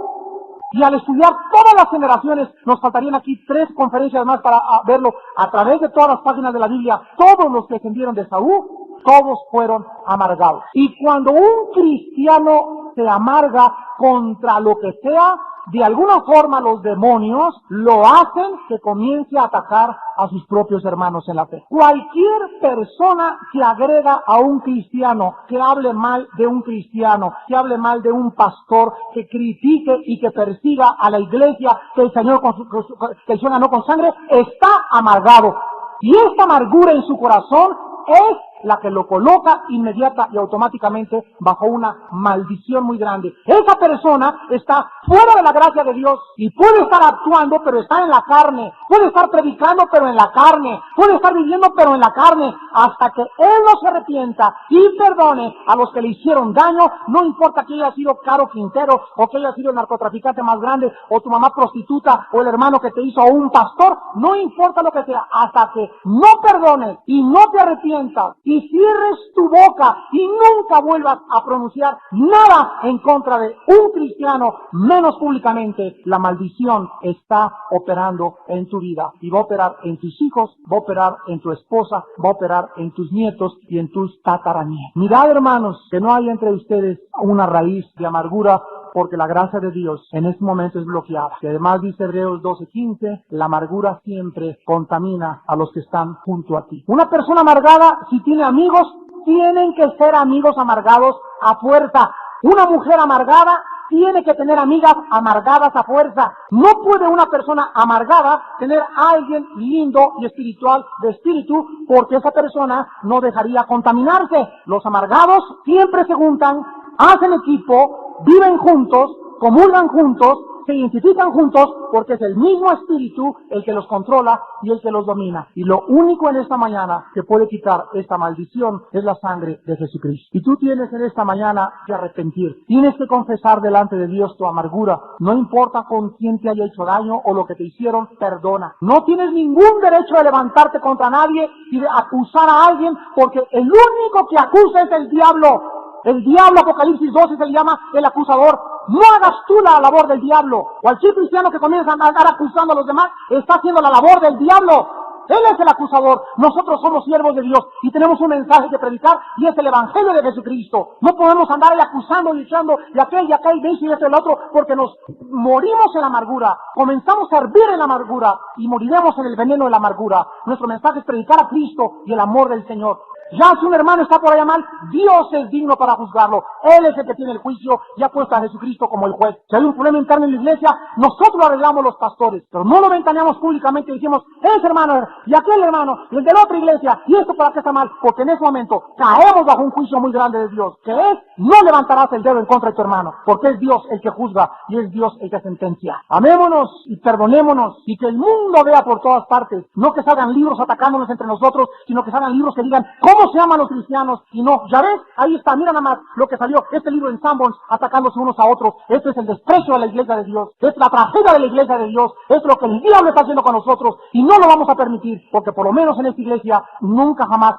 Y al estudiar todas las generaciones, nos faltarían aquí 3 conferencias más para verlo a través de todas las páginas de la Biblia. Todos los que descendieron de Saúl, todos fueron amargados. Y cuando un cristiano se amarga contra lo que sea, de alguna forma los demonios lo hacen que comience a atacar a sus propios hermanos en la fe. Cualquier persona que agrega a un cristiano, que hable mal de un cristiano, que hable mal de un pastor, que critique y que persiga a la iglesia que el Señor ganó con sangre, está amargado. Y esta amargura en su corazón es la que lo coloca inmediata y automáticamente bajo una maldición muy grande. Esa persona está fuera de la gracia de Dios y puede estar actuando, pero está en la carne. Puede estar predicando, pero en la carne. Puede estar viviendo, pero en la carne. Hasta que él no se arrepienta y perdone a los que le hicieron daño, no importa que haya sido Caro Quintero, o que haya sido el narcotraficante más grande, o tu mamá prostituta, o el hermano que te hizo, o un pastor, no importa lo que sea, hasta que no perdones y no te arrepientas y cierres tu boca y nunca vuelvas a pronunciar nada en contra de un cristiano, menos públicamente, la maldición está operando en tu vida y va a operar en tus hijos, va a operar en tu esposa, va a operar en tus nietos y en tus tataranietos. Mirad, hermanos, que no hay entre ustedes una raíz de amargura, porque la gracia de Dios en este momento es bloqueada. Y además dice Hebreos 12:15, la amargura siempre contamina a los que están junto a ti. Una persona amargada, si tiene amigos, tienen que ser amigos amargados a fuerza. Una mujer amargada tiene que tener amigas amargadas a fuerza. No puede una persona amargada tener a alguien lindo y espiritual de espíritu, porque esa persona no dejaría contaminarse. Los amargados siempre se juntan, hacen equipo, viven juntos, comulgan juntos, se identifican juntos, porque es el mismo espíritu el que los controla y el que los domina. Y lo único en esta mañana que puede quitar esta maldición es la sangre de Jesucristo. Y tú tienes en esta mañana que arrepentir. Tienes que confesar delante de Dios tu amargura. No importa con quién te haya hecho daño o lo que te hicieron, perdona. No tienes ningún derecho de levantarte contra nadie y de acusar a alguien, porque el único que acusa es el diablo. El diablo, Apocalipsis 12, se le llama el acusador. No hagas tú la labor del diablo. Cualquier cristiano que comienza a andar acusando a los demás está haciendo la labor del diablo. Él es el acusador. Nosotros somos siervos de Dios y tenemos un mensaje que predicar, y es el Evangelio de Jesucristo. No podemos andar ahí acusando y echando y aquel, y ese, el otro, porque nos morimos en la amargura. Comenzamos a hervir en la amargura y moriremos en el veneno de la amargura. Nuestro mensaje es predicar a Cristo y el amor del Señor. Ya si un hermano está por allá mal, Dios es digno para juzgarlo. Él es el que tiene el juicio y ha puesto a Jesucristo como el juez. Si hay un problema interno en la iglesia, nosotros lo arreglamos los pastores, pero no lo ventaneamos públicamente y decimos, ese hermano y aquel hermano y el de la otra iglesia y esto para qué está mal, porque en ese momento caemos bajo un juicio muy grande de Dios, que es, no levantarás el dedo en contra de tu hermano, porque es Dios el que juzga y es Dios el que sentencia. Amémonos y perdonémonos, y que el mundo vea por todas partes, no que salgan libros atacándonos entre nosotros, sino que salgan libros que digan, ¿cómo se aman los cristianos? Y no, ya ves, ahí está, mira nada más lo que salió, este libro en Sanborns, atacándose unos a otros. Esto es el desprecio de la iglesia de Dios, es la tragedia de la iglesia de Dios, es lo que el diablo está haciendo con nosotros, y no lo vamos a permitir, porque por lo menos en esta iglesia nunca jamás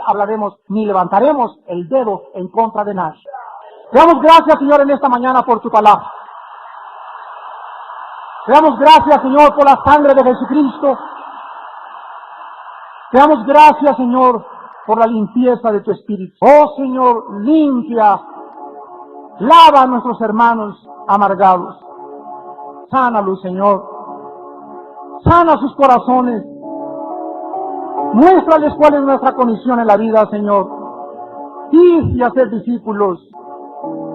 hablaremos ni levantaremos el dedo en contra de nadie. Te damos gracias, Señor, en esta mañana por tu palabra. Te damos gracias, Señor, por la sangre de Jesucristo. Te damos gracias, Señor, por la limpieza de tu Espíritu. Oh, Señor, limpia, lava a nuestros hermanos amargados. Sánalos, Señor. Sana sus corazones. Muéstrales cuál es nuestra condición en la vida, Señor. Ir y hacer discípulos,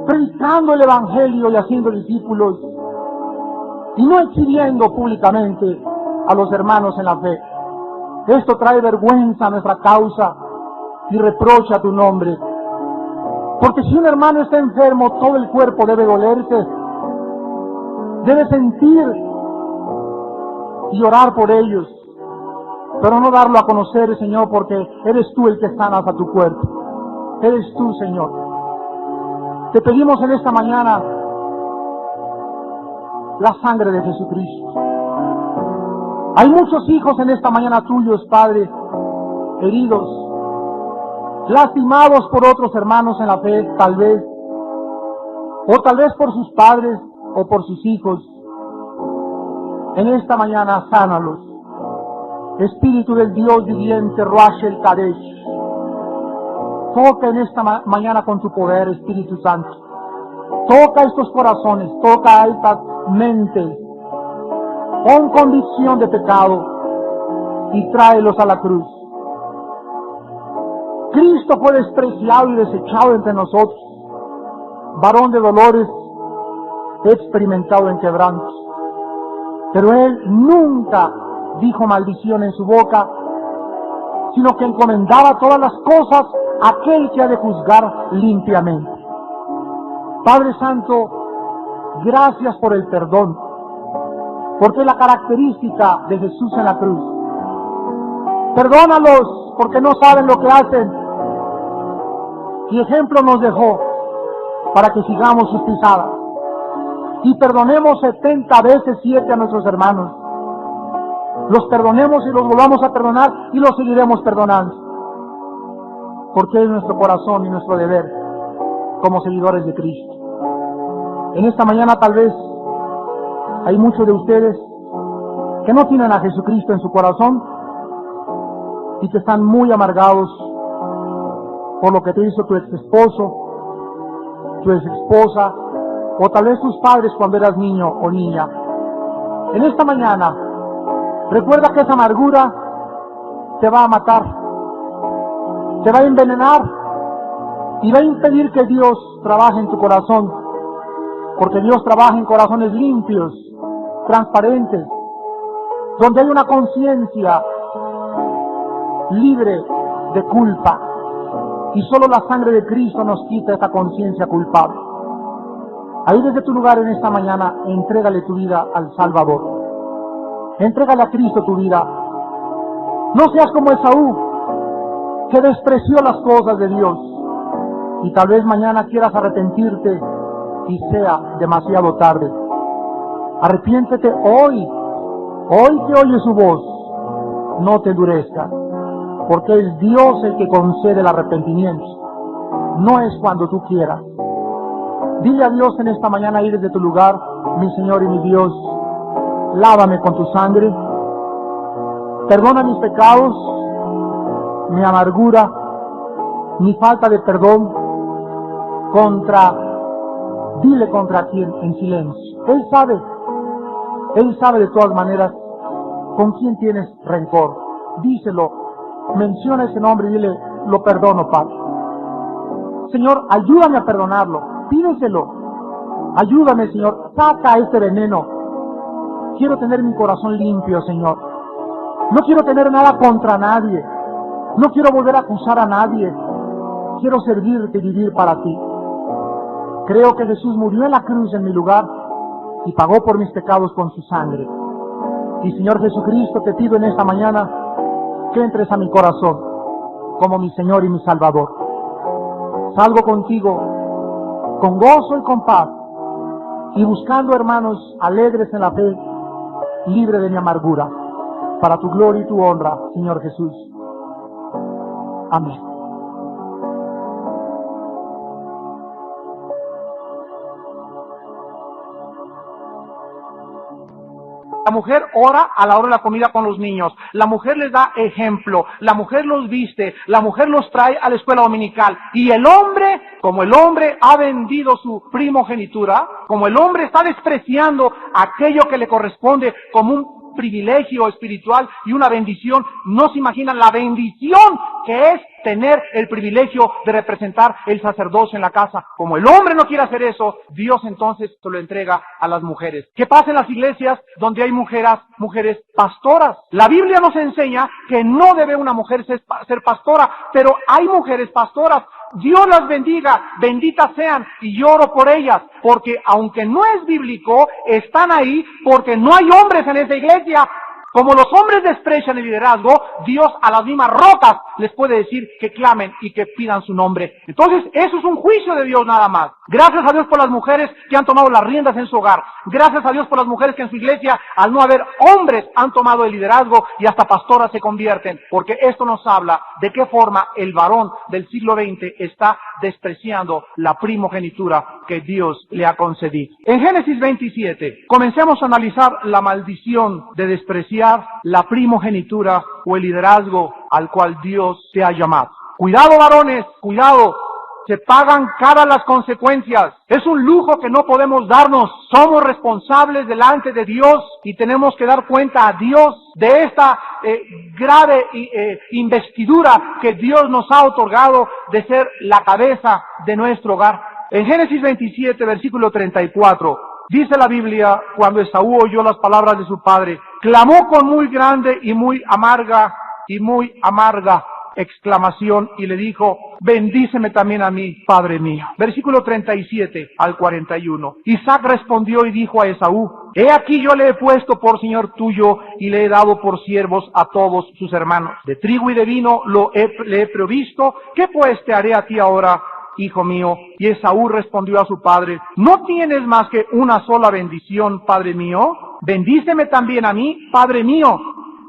predicando el Evangelio y haciendo discípulos, y no exhibiendo públicamente a los hermanos en la fe. Esto trae vergüenza a nuestra causa y reprocha tu nombre. Porque si un hermano está enfermo, todo el cuerpo debe dolerse, debe sentir y orar por ellos, pero no darlo a conocer, Señor, porque eres tú el que sanas a tu cuerpo. Eres tú, Señor. Te pedimos en esta mañana la sangre de Jesucristo. Hay muchos hijos en esta mañana tuyos, Padre, heridos, lastimados por otros hermanos en la fe, tal vez, o tal vez por sus padres o por sus hijos. En esta mañana, sánalos. Espíritu del Dios viviente, Ruach el Kadesh, toca en esta mañana con tu poder, Espíritu Santo. Toca estos corazones, toca a estas mentes con convicción de pecado y tráelos a la cruz. Cristo fue despreciado y desechado entre nosotros, varón de dolores, experimentado en quebrantos. Pero Él nunca dijo maldición en su boca, sino que encomendaba todas las cosas a aquel que ha de juzgar limpiamente. Padre Santo, gracias por el perdón, porque es la característica de Jesús en la cruz. Perdónalos porque no saben lo que hacen, y ejemplo nos dejó para que sigamos sus pisadas y perdonemos 70 veces 7 a nuestros hermanos. Los perdonemos y los volvamos a perdonar y los seguiremos perdonando, porque es nuestro corazón y nuestro deber como seguidores de Cristo. En esta mañana tal vez hay muchos de ustedes que no tienen a Jesucristo en su corazón y que están muy amargados por lo que te hizo tu ex esposo, tu ex esposa, o tal vez tus padres cuando eras niño o niña. En esta mañana, recuerda que esa amargura te va a matar, te va a envenenar y va a impedir que Dios trabaje en tu corazón, porque Dios trabaja en corazones limpios, transparentes, donde hay una conciencia libre de culpa, y solo la sangre de Cristo nos quita esa conciencia culpable. Ahí desde tu lugar en esta mañana, entrégale tu vida al Salvador. Entrégale a Cristo tu vida. No seas como Esaú, que despreció las cosas de Dios, y tal vez mañana quieras arrepentirte y sea demasiado tarde. Arrepiéntete hoy que oyes su voz, no te endurezcas, porque es Dios el que concede el arrepentimiento, no es cuando tú quieras. Dile a Dios en esta mañana ahí desde tu lugar: mi Señor y mi Dios, lávame con tu sangre, perdona mis pecados, mi amargura, mi falta de perdón, dile contra quién en silencio. Él sabe de todas maneras con quién tienes rencor. Díselo, menciona ese nombre y dile: lo perdono, Padre. Señor, ayúdame a perdonarlo, pídeselo. Ayúdame, Señor, saca este veneno. Quiero tener mi corazón limpio, Señor. No quiero tener nada contra nadie. No quiero volver a acusar a nadie. Quiero servirte y vivir para ti. Creo que Jesús murió en la cruz en mi lugar y pagó por mis pecados con su sangre. Y Señor Jesucristo, te pido en esta mañana que entres a mi corazón como mi Señor y mi Salvador. Salgo contigo con gozo y con paz, y buscando hermanos alegres en la fe, libre de mi amargura, para tu gloria y tu honra, Señor Jesús. Amén. La mujer ora a la hora de la comida con los niños. La mujer les da ejemplo. La mujer los viste. La mujer los trae a la escuela dominical. Y el hombre, como el hombre ha vendido su primogenitura, como el hombre está despreciando aquello que le corresponde como un privilegio espiritual y una bendición, no se imaginan la bendición que es tener el privilegio de representar el sacerdocio en la casa. Como el hombre no quiere hacer eso, Dios entonces se lo entrega a las mujeres. ¿Qué pasa en las iglesias donde hay mujeres pastoras? La Biblia nos enseña que no debe una mujer ser pastora, pero hay mujeres pastoras. Dios las bendiga, benditas sean, y yo oro por ellas, porque aunque no es bíblico, están ahí porque no hay hombres en esa iglesia. Como los hombres desprecian el liderazgo, Dios a las mismas rocas les puede decir que clamen y que pidan su nombre. Entonces, eso es un juicio de Dios nada más. Gracias a Dios por las mujeres que han tomado las riendas en su hogar. Gracias a Dios por las mujeres que en su iglesia, al no haber hombres, han tomado el liderazgo y hasta pastoras se convierten. Porque esto nos habla de qué forma el varón del siglo XX está despreciando la primogenitura que Dios le ha concedido. En Génesis 27, comencemos a analizar la maldición de despreciar la primogenitura o el liderazgo al cual Dios te ha llamado. Cuidado, varones, cuidado. Se pagan caras las consecuencias. Es un lujo que no podemos darnos. Somos responsables delante de Dios y tenemos que dar cuenta a Dios de esta grave investidura que Dios nos ha otorgado de ser la cabeza de nuestro hogar. En Génesis 27, versículo 34, dice la Biblia, cuando Esaú oyó las palabras de su padre, clamó con muy grande y muy amarga exclamación y le dijo, bendíceme también a mí, Padre mío. Versículo 37 al 41. Isaac respondió y dijo a Esaú, he aquí yo le he puesto por señor tuyo y le he dado por siervos a todos sus hermanos. De trigo y de vino le he provisto, ¿qué pues te haré a ti ahora, hijo mío? Y Esaú respondió a su padre, ¿no tienes más que una sola bendición, padre mío? Bendíceme también a mí, padre mío.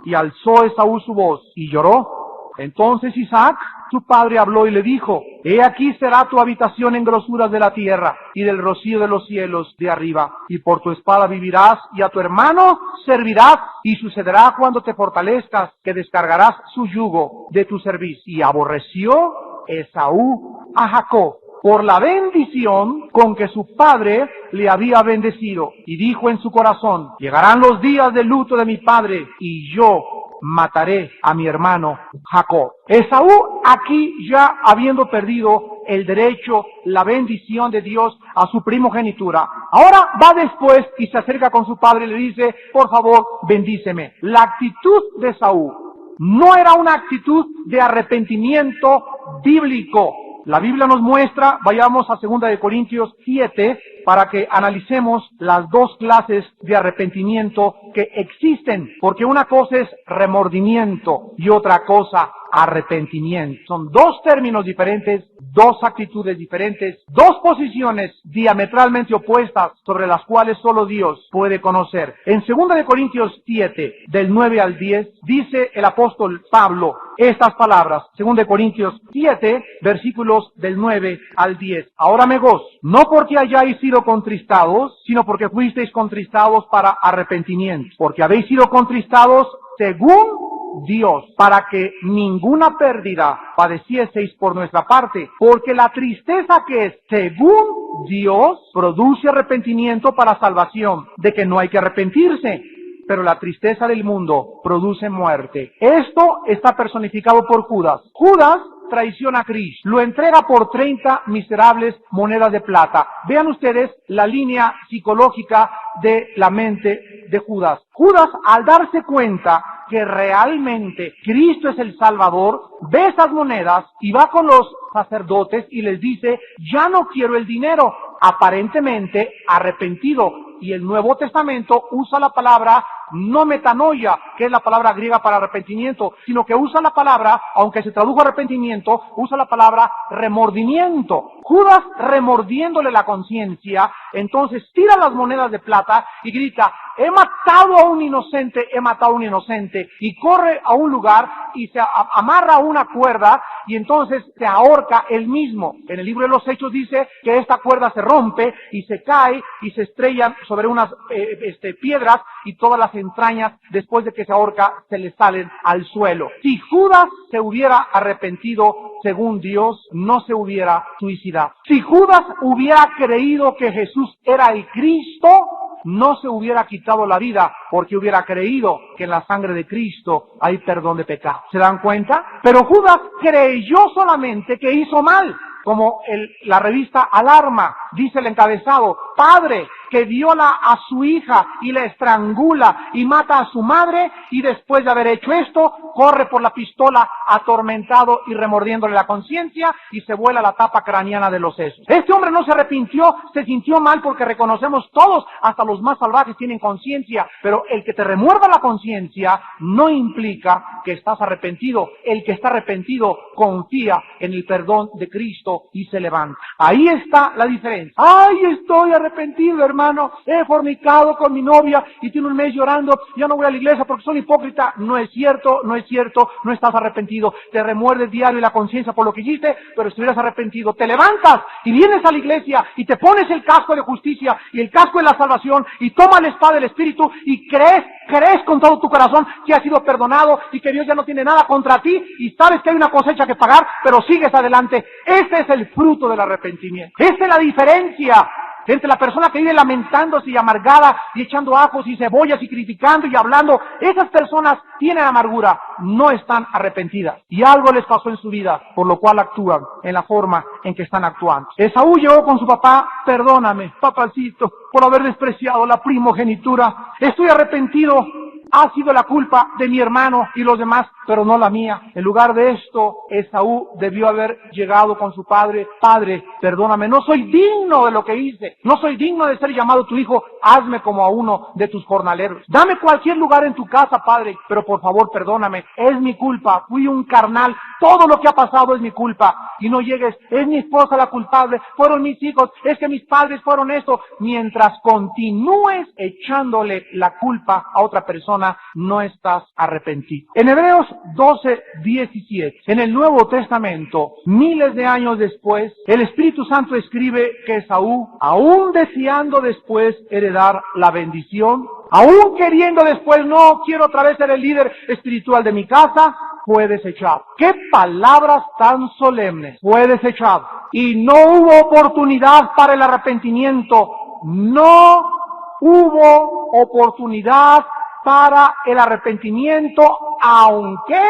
Y alzó Esaú su voz y lloró. Entonces Isaac, su padre, habló y le dijo, he aquí será tu habitación en grosuras de la tierra y del rocío de los cielos de arriba, y por tu espada vivirás y a tu hermano servirás, y sucederá cuando te fortalezcas que descargarás su yugo de tu servicio. Y aborreció Esaú a Jacob por la bendición con que su padre le había bendecido, y dijo en su corazón, llegarán los días de luto de mi padre, y yo mataré a mi hermano Jacob. Esaú, aquí ya habiendo perdido el derecho, la bendición de Dios a su primogenitura, ahora va después y se acerca con su padre y le dice, por favor, bendíceme. La actitud de Esaú no era una actitud de arrepentimiento bíblico. La Biblia nos muestra, vayamos a 2 de Corintios 7, para que analicemos las dos clases de arrepentimiento que existen, porque una cosa es remordimiento y otra cosa arrepentimiento. Son dos términos diferentes, dos actitudes diferentes, dos posiciones diametralmente opuestas sobre las cuales solo Dios puede conocer. En 2 de Corintios 7, del 9 al 10, dice el apóstol Pablo estas palabras. 2 de Corintios 7, versículos del 9 al 10. Ahora me gozo, no porque hayáis sido contristados, sino porque fuisteis contristados para arrepentimiento, porque habéis sido contristados según Dios, para que ninguna pérdida padecieseis por nuestra parte, porque la tristeza que es según Dios produce arrepentimiento para salvación, de que no hay que arrepentirse, pero la tristeza del mundo produce muerte. Esto está personificado por Judas. Judas traiciona a Cristo, lo entrega por 30 miserables monedas de plata. Vean ustedes la línea psicológica de la mente de Judas. Judas, al darse cuenta que realmente Cristo es el Salvador, ve esas monedas y va con los sacerdotes y les dice, ya no quiero el dinero, aparentemente arrepentido. Y el Nuevo Testamento usa la palabra no metanoia, que es la palabra griega para arrepentimiento, sino que usa la palabra, aunque se tradujo arrepentimiento, usa la palabra remordimiento. Judas, remordiéndole la conciencia, entonces tira las monedas de plata y grita: he matado a un inocente, he matado a un inocente, y corre a un lugar y se amarra a una cuerda y entonces se ahorca él mismo. En el libro de los Hechos dice que esta cuerda se rompe y se cae y se estrella sobre unas piedras, y todas las entrañas, después de que se ahorca, se le salen al suelo. Si Judas se hubiera arrepentido, según Dios, no se hubiera suicidado. Si Judas hubiera creído que Jesús era el Cristo, no se hubiera quitado la vida, porque hubiera creído que en la sangre de Cristo hay perdón de pecado. ¿Se dan cuenta? Pero Judas creyó solamente que hizo mal. Como la revista Alarma dice el encabezado: padre que viola a su hija y la estrangula y mata a su madre, y después de haber hecho esto, corre por la pistola atormentado y remordiéndole la conciencia, y se vuela la tapa craneana de los sesos. Este hombre no se arrepintió, se sintió mal, porque reconocemos todos, hasta los más salvajes tienen conciencia, pero el que te remuerda la conciencia no implica que estás arrepentido. El que está arrepentido confía en el perdón de Cristo y se levanta. Ahí está la diferencia. ¡Ay, estoy arrepentido, hermano! He fornicado con mi novia y tiene un mes llorando, ya no voy a la iglesia porque soy hipócrita. No es cierto, no es cierto, no estás arrepentido. Te remuerde diario la conciencia por lo que hiciste, pero estuvieras arrepentido. Te levantas y vienes a la iglesia y te pones el casco de justicia y el casco de la salvación y tomas la espada del Espíritu y crees con todo tu corazón que has sido perdonado y que Dios ya no tiene nada contra ti, y sabes que hay una cosecha que pagar, pero sigues adelante. Este es el fruto del arrepentimiento. Esta es la diferencia entre la persona que vive lamentándose y amargada y echando ajos y cebollas y criticando y hablando. Esas personas tienen amargura, no están arrepentidas, y algo les pasó en su vida, por lo cual actúan en la forma en que están actuando. Esaú llegó con su papá: perdóname, papacito, por haber despreciado la primogenitura. Estoy arrepentido. Ha sido la culpa de mi hermano y los demás, pero no la mía. En lugar de esto, Esaú debió haber llegado con su padre: padre, perdóname, no soy digno de lo que hice, no soy digno de ser llamado tu hijo, hazme como a uno de tus jornaleros. Dame cualquier lugar en tu casa, padre, pero por favor perdóname, es mi culpa, fui un carnal, todo lo que ha pasado es mi culpa. Y no llegues: es mi esposa la culpable, fueron mis hijos, es que mis padres fueron esto. Mientras continúes echándole la culpa a otra persona, no estás arrepentido. En Hebreos 12:17, en el Nuevo Testamento, miles de años después, el Espíritu Santo escribe que Esaú, aún deseando después heredar la bendición, aún queriendo después: no quiero otra vez ser el líder espiritual de mi casa, fue desechado. ¡Qué palabras tan solemnes! Fue desechado. Y no hubo oportunidad para el arrepentimiento. No hubo oportunidad para el arrepentimiento, aunque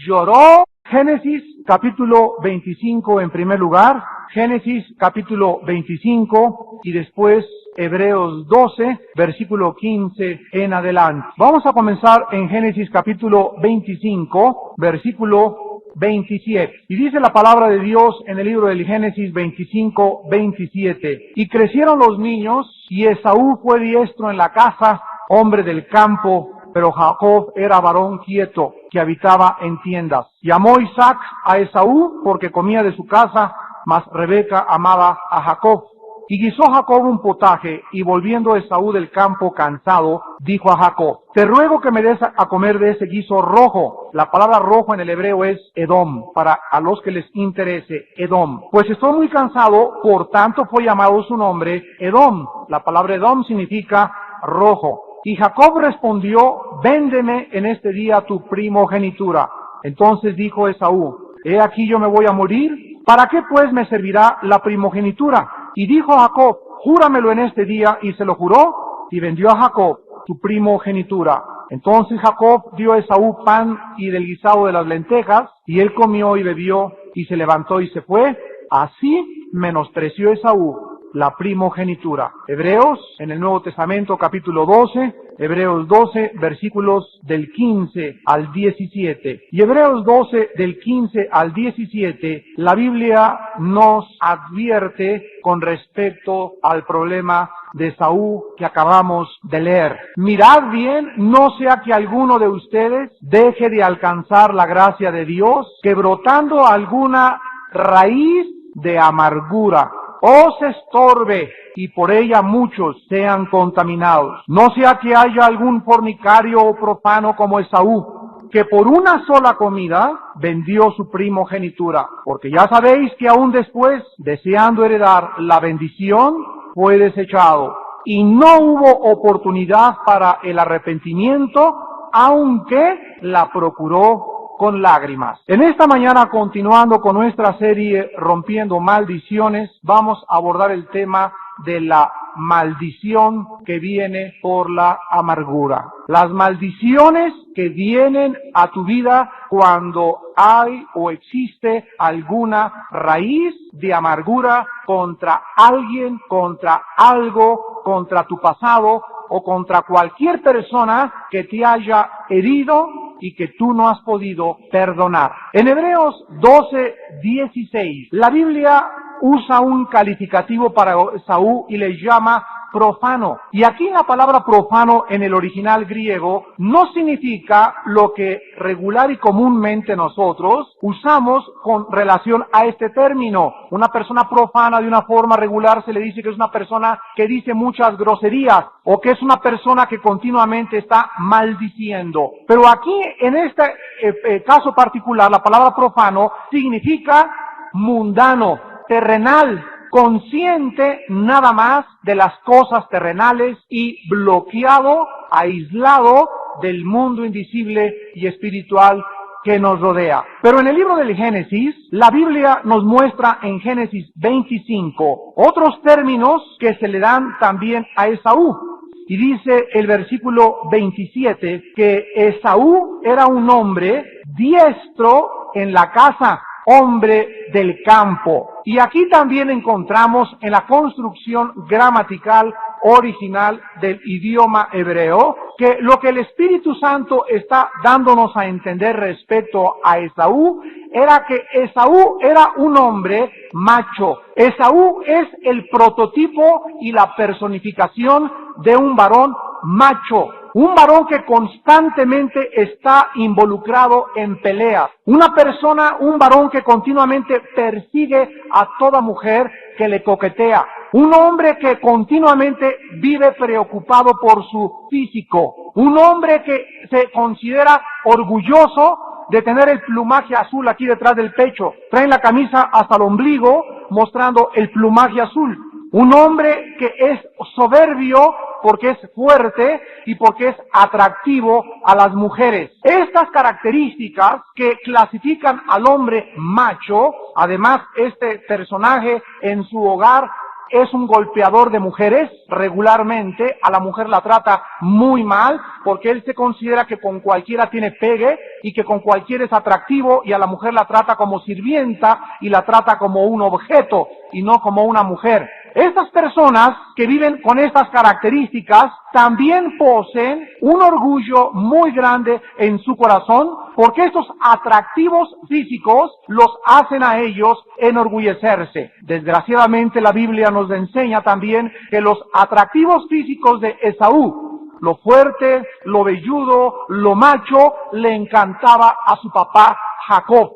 lloró. Génesis capítulo 25 en primer lugar, Génesis capítulo 25 y después Hebreos 12, versículo 15 en adelante. Vamos a comenzar en Génesis capítulo 25, versículo 27. Y dice la palabra de Dios en el libro del Génesis 25, 27. Y crecieron los niños, y Esaú fue diestro en la casa, hombre del campo, pero Jacob era varón quieto, que habitaba en tiendas. Llamó Isaac a Esaú porque comía de su casa, mas Rebeca amaba a Jacob. Y guisó Jacob un potaje, y volviendo Esaú del campo cansado, dijo a Jacob: te ruego que me des a comer de ese guiso rojo. La palabra rojo en el hebreo es Edom, para a los que les interese, Edom. Pues estoy muy cansado, por tanto fue llamado su nombre Edom. La palabra Edom significa rojo. Y Jacob respondió: véndeme en este día tu primogenitura. Entonces dijo Esaú: he aquí yo me voy a morir, ¿para qué pues me servirá la primogenitura? Y dijo Jacob: júramelo en este día. Y se lo juró, y vendió a Jacob su primogenitura. Entonces Jacob dio a Esaú pan y del guisado de las lentejas, y él comió y bebió, y se levantó y se fue. Así menospreció Esaú la primogenitura. Hebreos, en el Nuevo Testamento, capítulo 12, Hebreos 12, versículos del 15 al 17. Y Hebreos 12, del 15 al 17, la Biblia nos advierte con respecto al problema de Esaú que acabamos de leer. Mirad bien, no sea que alguno de ustedes deje de alcanzar la gracia de Dios, que brotando alguna raíz de amargura os estorbe y por ella muchos sean contaminados. No sea que haya algún fornicario o profano como Esaú, que por una sola comida vendió su primogenitura, porque ya sabéis que aún después, deseando heredar la bendición, fue desechado, y no hubo oportunidad para el arrepentimiento, aunque la procuró con lágrimas. En esta mañana, continuando con nuestra serie Rompiendo Maldiciones, vamos a abordar el tema de la maldición que viene por la amargura. Las maldiciones que vienen a tu vida cuando hay o existe alguna raíz de amargura contra alguien, contra algo, contra tu pasado o contra cualquier persona que te haya herido y que tú no has podido perdonar. En Hebreos 12:16, la Biblia usa un calificativo para Esaú y le llama profano. Y aquí la palabra profano en el original griego no significa lo que regular y comúnmente nosotros usamos con relación a este término. Una persona profana de una forma regular se le dice que es una persona que dice muchas groserías o que es una persona que continuamente está maldiciendo. Pero aquí en este caso particular la palabra profano significa mundano, terrenal, consciente nada más de las cosas terrenales y bloqueado, aislado del mundo invisible y espiritual que nos rodea. Pero en el libro del Génesis, la Biblia nos muestra en Génesis 25 otros términos que se le dan también a Esaú. Y dice el versículo 27 que Esaú era un hombre diestro en la caza, hombre del campo. Y aquí también encontramos en la construcción gramatical original del idioma hebreo que lo que el Espíritu Santo está dándonos a entender respecto a Esaú era que Esaú era un hombre macho. Esaú es el prototipo y la personificación de un varón macho. Un varón que constantemente está involucrado en peleas. Una persona, un varón que continuamente persigue a toda mujer que le coquetea. Un hombre que continuamente vive preocupado por su físico. Un hombre que se considera orgulloso de tener el plumaje azul aquí detrás del pecho. Traen la camisa hasta el ombligo mostrando el plumaje azul. Un hombre que es soberbio porque es fuerte y porque es atractivo a las mujeres. Estas características que clasifican al hombre macho, además este personaje en su hogar es un golpeador de mujeres regularmente, a la mujer la trata muy mal porque él se considera que con cualquiera tiene pegue y que con cualquiera es atractivo y a la mujer la trata como sirvienta y la trata como un objeto y no como una mujer. Estas personas que viven con estas características también poseen un orgullo muy grande en su corazón porque estos atractivos físicos los hacen a ellos enorgullecerse. Desgraciadamente la Biblia nos enseña también que los atractivos físicos de Esaú, lo fuerte, lo velludo, lo macho, le encantaba a su papá Jacob,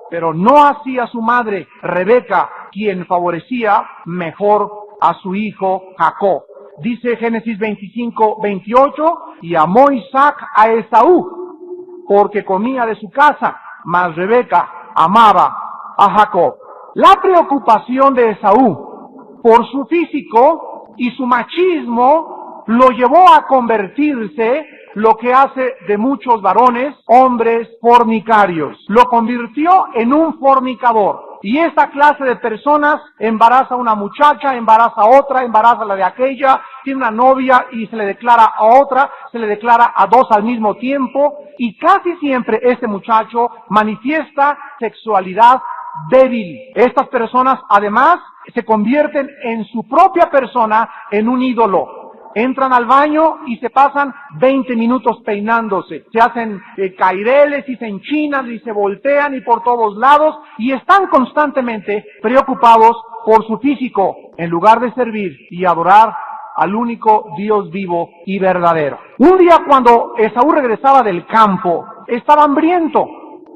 pero no así a su madre Rebeca, quien favorecía mejor a su hijo Jacob. Dice Génesis 25:28, y amó Isaac a Esaú, porque comía de su casa, mas Rebeca amaba a Jacob. La preocupación de Esaú por su físico y su machismo lo llevó a convertirse, lo que hace de muchos varones, hombres fornicarios. Lo convirtió en un fornicador. Y esta clase de personas embaraza a una muchacha, embaraza a otra, embaraza a la de aquella, tiene una novia y se le declara a otra, se le declara a dos al mismo tiempo, y casi siempre este muchacho manifiesta sexualidad débil. Estas personas además se convierten en su propia persona en un ídolo. Entran al baño y se pasan 20 minutos peinándose. Se hacen caireles y se enchinan y se voltean y por todos lados y están constantemente preocupados por su físico en lugar de servir y adorar al único Dios vivo y verdadero. Un día cuando Esaú regresaba del campo, estaba hambriento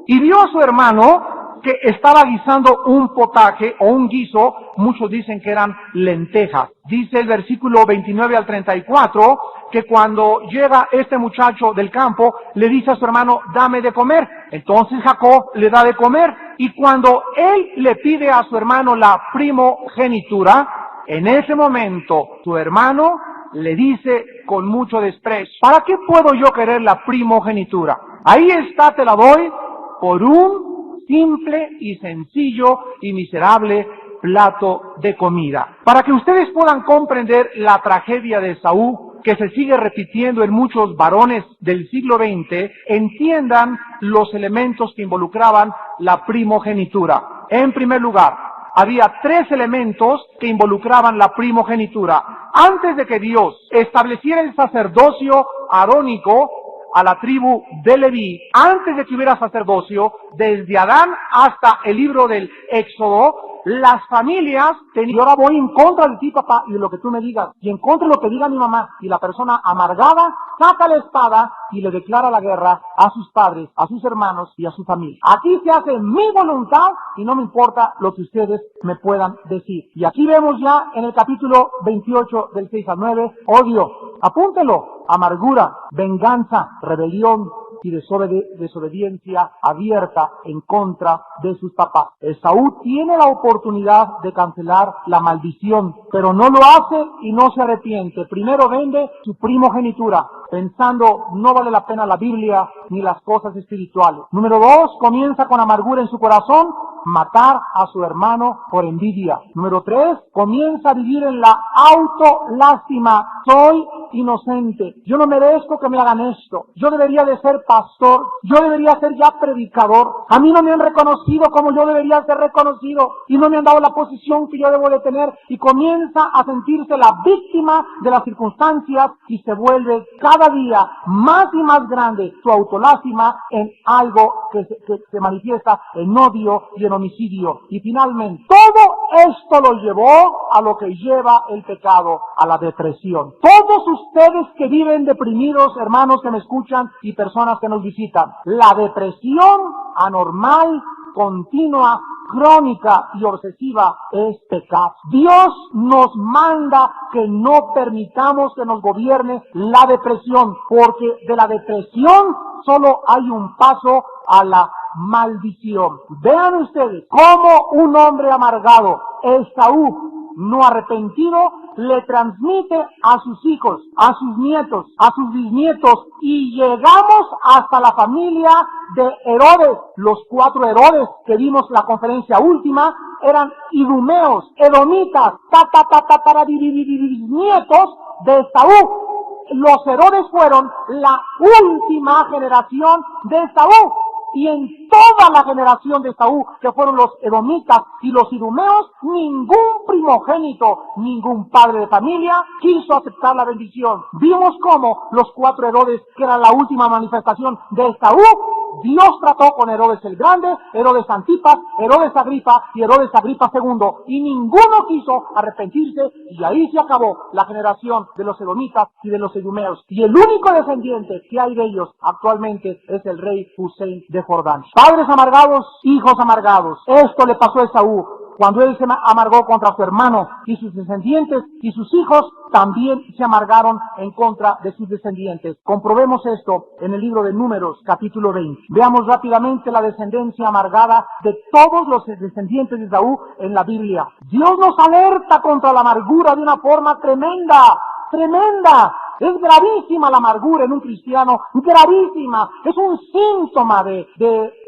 y vio a su hermano que estaba guisando un potaje o un guiso, muchos dicen que eran lentejas. Dice el versículo 29 al 34, que cuando llega este muchacho del campo, le dice a su hermano, dame de comer. Entonces Jacob le da de comer, y cuando él le pide a su hermano la primogenitura, en ese momento su hermano le dice con mucho desprecio, ¿para qué puedo yo querer la primogenitura? Ahí está, te la doy, por un simple y sencillo y miserable plato de comida. Para que ustedes puedan comprender la tragedia de Esaú, que se sigue repitiendo en muchos varones del siglo XX, entiendan los elementos que involucraban la primogenitura. En primer lugar, había 3 elementos que involucraban la primogenitura. Antes de que Dios estableciera el sacerdocio arónico a la tribu de Leví, antes de que hubiera sacerdocio, desde Adán hasta el libro del Éxodo, las familias tenían, y ahora voy en contra de ti, papá, y de lo que tú me digas, y en contra de lo que diga mi mamá, y la persona amargada saca la espada y le declara la guerra a sus padres, a sus hermanos y a su familia. Aquí se hace mi voluntad y no me importa lo que ustedes me puedan decir. Y aquí vemos ya en el capítulo 28 del 6 al 9, odio, apúntelo, amargura, venganza, rebelión y desobediencia abierta en contra de sus papás. Esaú tiene la oportunidad de cancelar la maldición, pero no lo hace y no se arrepiente. Primero vende su primogenitura, pensando no vale la pena la Biblia ni las cosas espirituales. Número 2, comienza con amargura en su corazón, matar a su hermano por envidia. Número 3, comienza a vivir en la autolástima. Soy inocente, yo no merezco que me hagan esto, yo debería de ser pastor, yo debería ser ya predicador, a mí no me han reconocido como yo debería ser reconocido y no me han dado la posición que yo debo de tener, y comienza a sentirse la víctima de las circunstancias y se vuelve cada día más y más grande su autolástima en algo que se manifiesta en odio y en homicidio. Y finalmente, todo esto lo llevó a lo que lleva el pecado, a la depresión. Todos ustedes que viven deprimidos, hermanos que me escuchan y personas que nos visitan, la depresión anormal, continua, crónica y obsesiva es pecado. Dios nos manda que no permitamos que nos gobierne la depresión, porque de la depresión solo hay un paso a la maldición. Vean ustedes cómo un hombre amargado, Esaú, no arrepentido, le transmite a sus hijos, a sus nietos, a sus bisnietos, y llegamos hasta la familia de Herodes. Los 4 Herodes que vimos la conferencia última eran idumeos, edomitas, nietos de Esaú. Los Herodes fueron la última generación de Esaú. Y en toda la generación de Esaú, que fueron los edomitas y los idumeos, ningún primogénito, ningún padre de familia quiso aceptar la bendición. Vimos cómo los 4 Herodes, que era la última manifestación de Esaú, Dios trató con Herodes el Grande, Herodes Antipas, Herodes Agripa y Herodes Agripa II, y ninguno quiso arrepentirse, y ahí se acabó la generación de los edomitas y de los idumeos. Y el único descendiente que hay de ellos actualmente es el rey Hussein de Jordán. Padres amargados, hijos amargados. Esto le pasó a Esaú cuando él se amargó contra su hermano, y sus descendientes y sus hijos también se amargaron en contra de sus descendientes. Comprobemos esto en el libro de Números, capítulo 20. Veamos rápidamente la descendencia amargada de todos los descendientes de Esaú en la Biblia. Dios nos alerta contra la amargura de una forma tremenda, tremenda. Es gravísima la amargura en un cristiano, gravísima. Es un síntoma de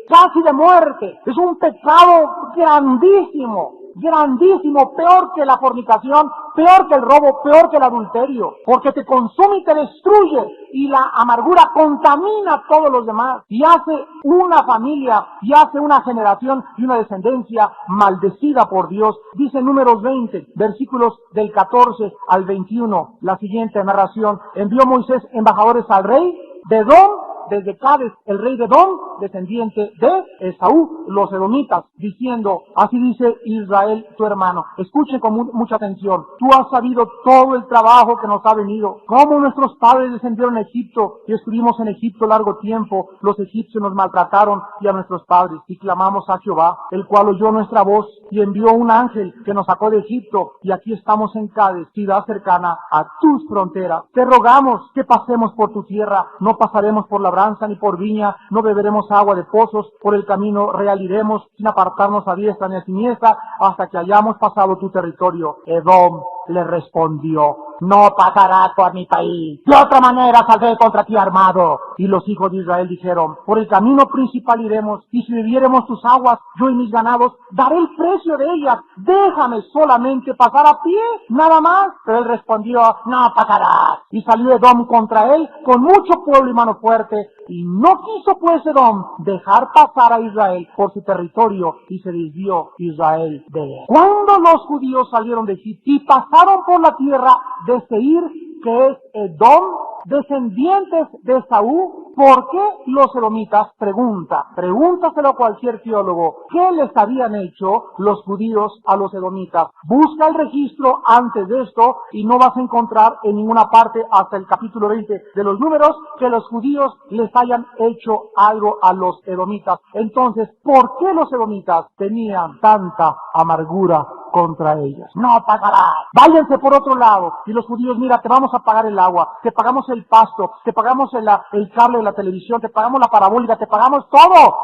casi de muerte. Es un pecado grandísimo, grandísimo, peor que la fornicación, peor que el robo, peor que el adulterio, porque te consume y te destruye, y la amargura contamina a todos los demás, y hace una familia, y hace una generación y una descendencia maldecida por Dios. Dice Números 20, versículos del 14 al 21, la siguiente narración: envió Moisés embajadores al rey de Edom, desde Cades el rey de Edom, descendiente de Esaú, los edomitas, diciendo, así dice Israel tu hermano. Escuchen con mucha atención. Tú has sabido todo el trabajo que nos ha venido, cómo nuestros padres descendieron a Egipto y estuvimos en Egipto largo tiempo. Los egipcios nos maltrataron y a nuestros padres, y clamamos a Jehová, el cual oyó nuestra voz y envió un ángel que nos sacó de Egipto, y aquí estamos en Cades, ciudad cercana a tus fronteras. Te rogamos que pasemos por tu tierra, no pasaremos por labranza ni por viña, no beberemos agua de pozos, por el camino real iremos, sin apartarnos a diestra ni a siniestra, hasta que hayamos pasado tu territorio. Edom le respondió, no pasarás por mi país, de otra manera saldré contra ti armado. Y los hijos de Israel dijeron, por el camino principal iremos, y si bebiéremos tus aguas, yo y mis ganados, daré el precio de ellas, déjame solamente pasar a pie, nada más. Pero él respondió, no pasarás. Y salió Edom contra él con mucho pueblo y mano fuerte, y no quiso pues Edom dejar pasar a Israel por su territorio, y se desvió Israel de él. Cuando los judíos salieron de Egipto y pasaron por la tierra de Seir, que es Edom, descendientes de Esaú, ¿por qué los edomitas? Pregúntaselo a cualquier teólogo, ¿qué les habían hecho los judíos a los edomitas? Busca el registro antes de esto y no vas a encontrar en ninguna parte hasta el capítulo 20 de los Números que los judíos les hayan hecho algo a los edomitas. Entonces, ¿por qué los edomitas tenían tanta amargura contra ellos? No pagarás. Váyanse por otro lado. Y los judíos, mira, te vamos a pagar el agua, te pagamos el pasto, te pagamos el cable de la televisión, te pagamos la parabólica, te pagamos todo.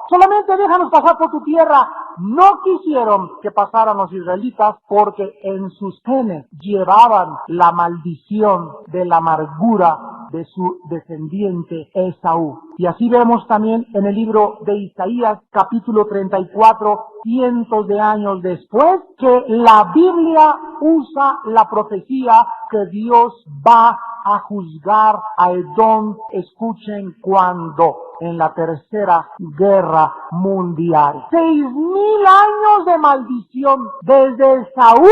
Solamente déjanos pasar por tu tierra. No quisieron que pasaran los israelitas porque en sus genes llevaban la maldición de la amargura de su descendiente Esaú. Y así vemos también en el libro de Isaías, capítulo 34, cientos de años después, que la Biblia usa la profecía que Dios va a juzgar a Edom. Escuchen cuándo. En la tercera guerra mundial. 6,000 años de maldición, desde Esaú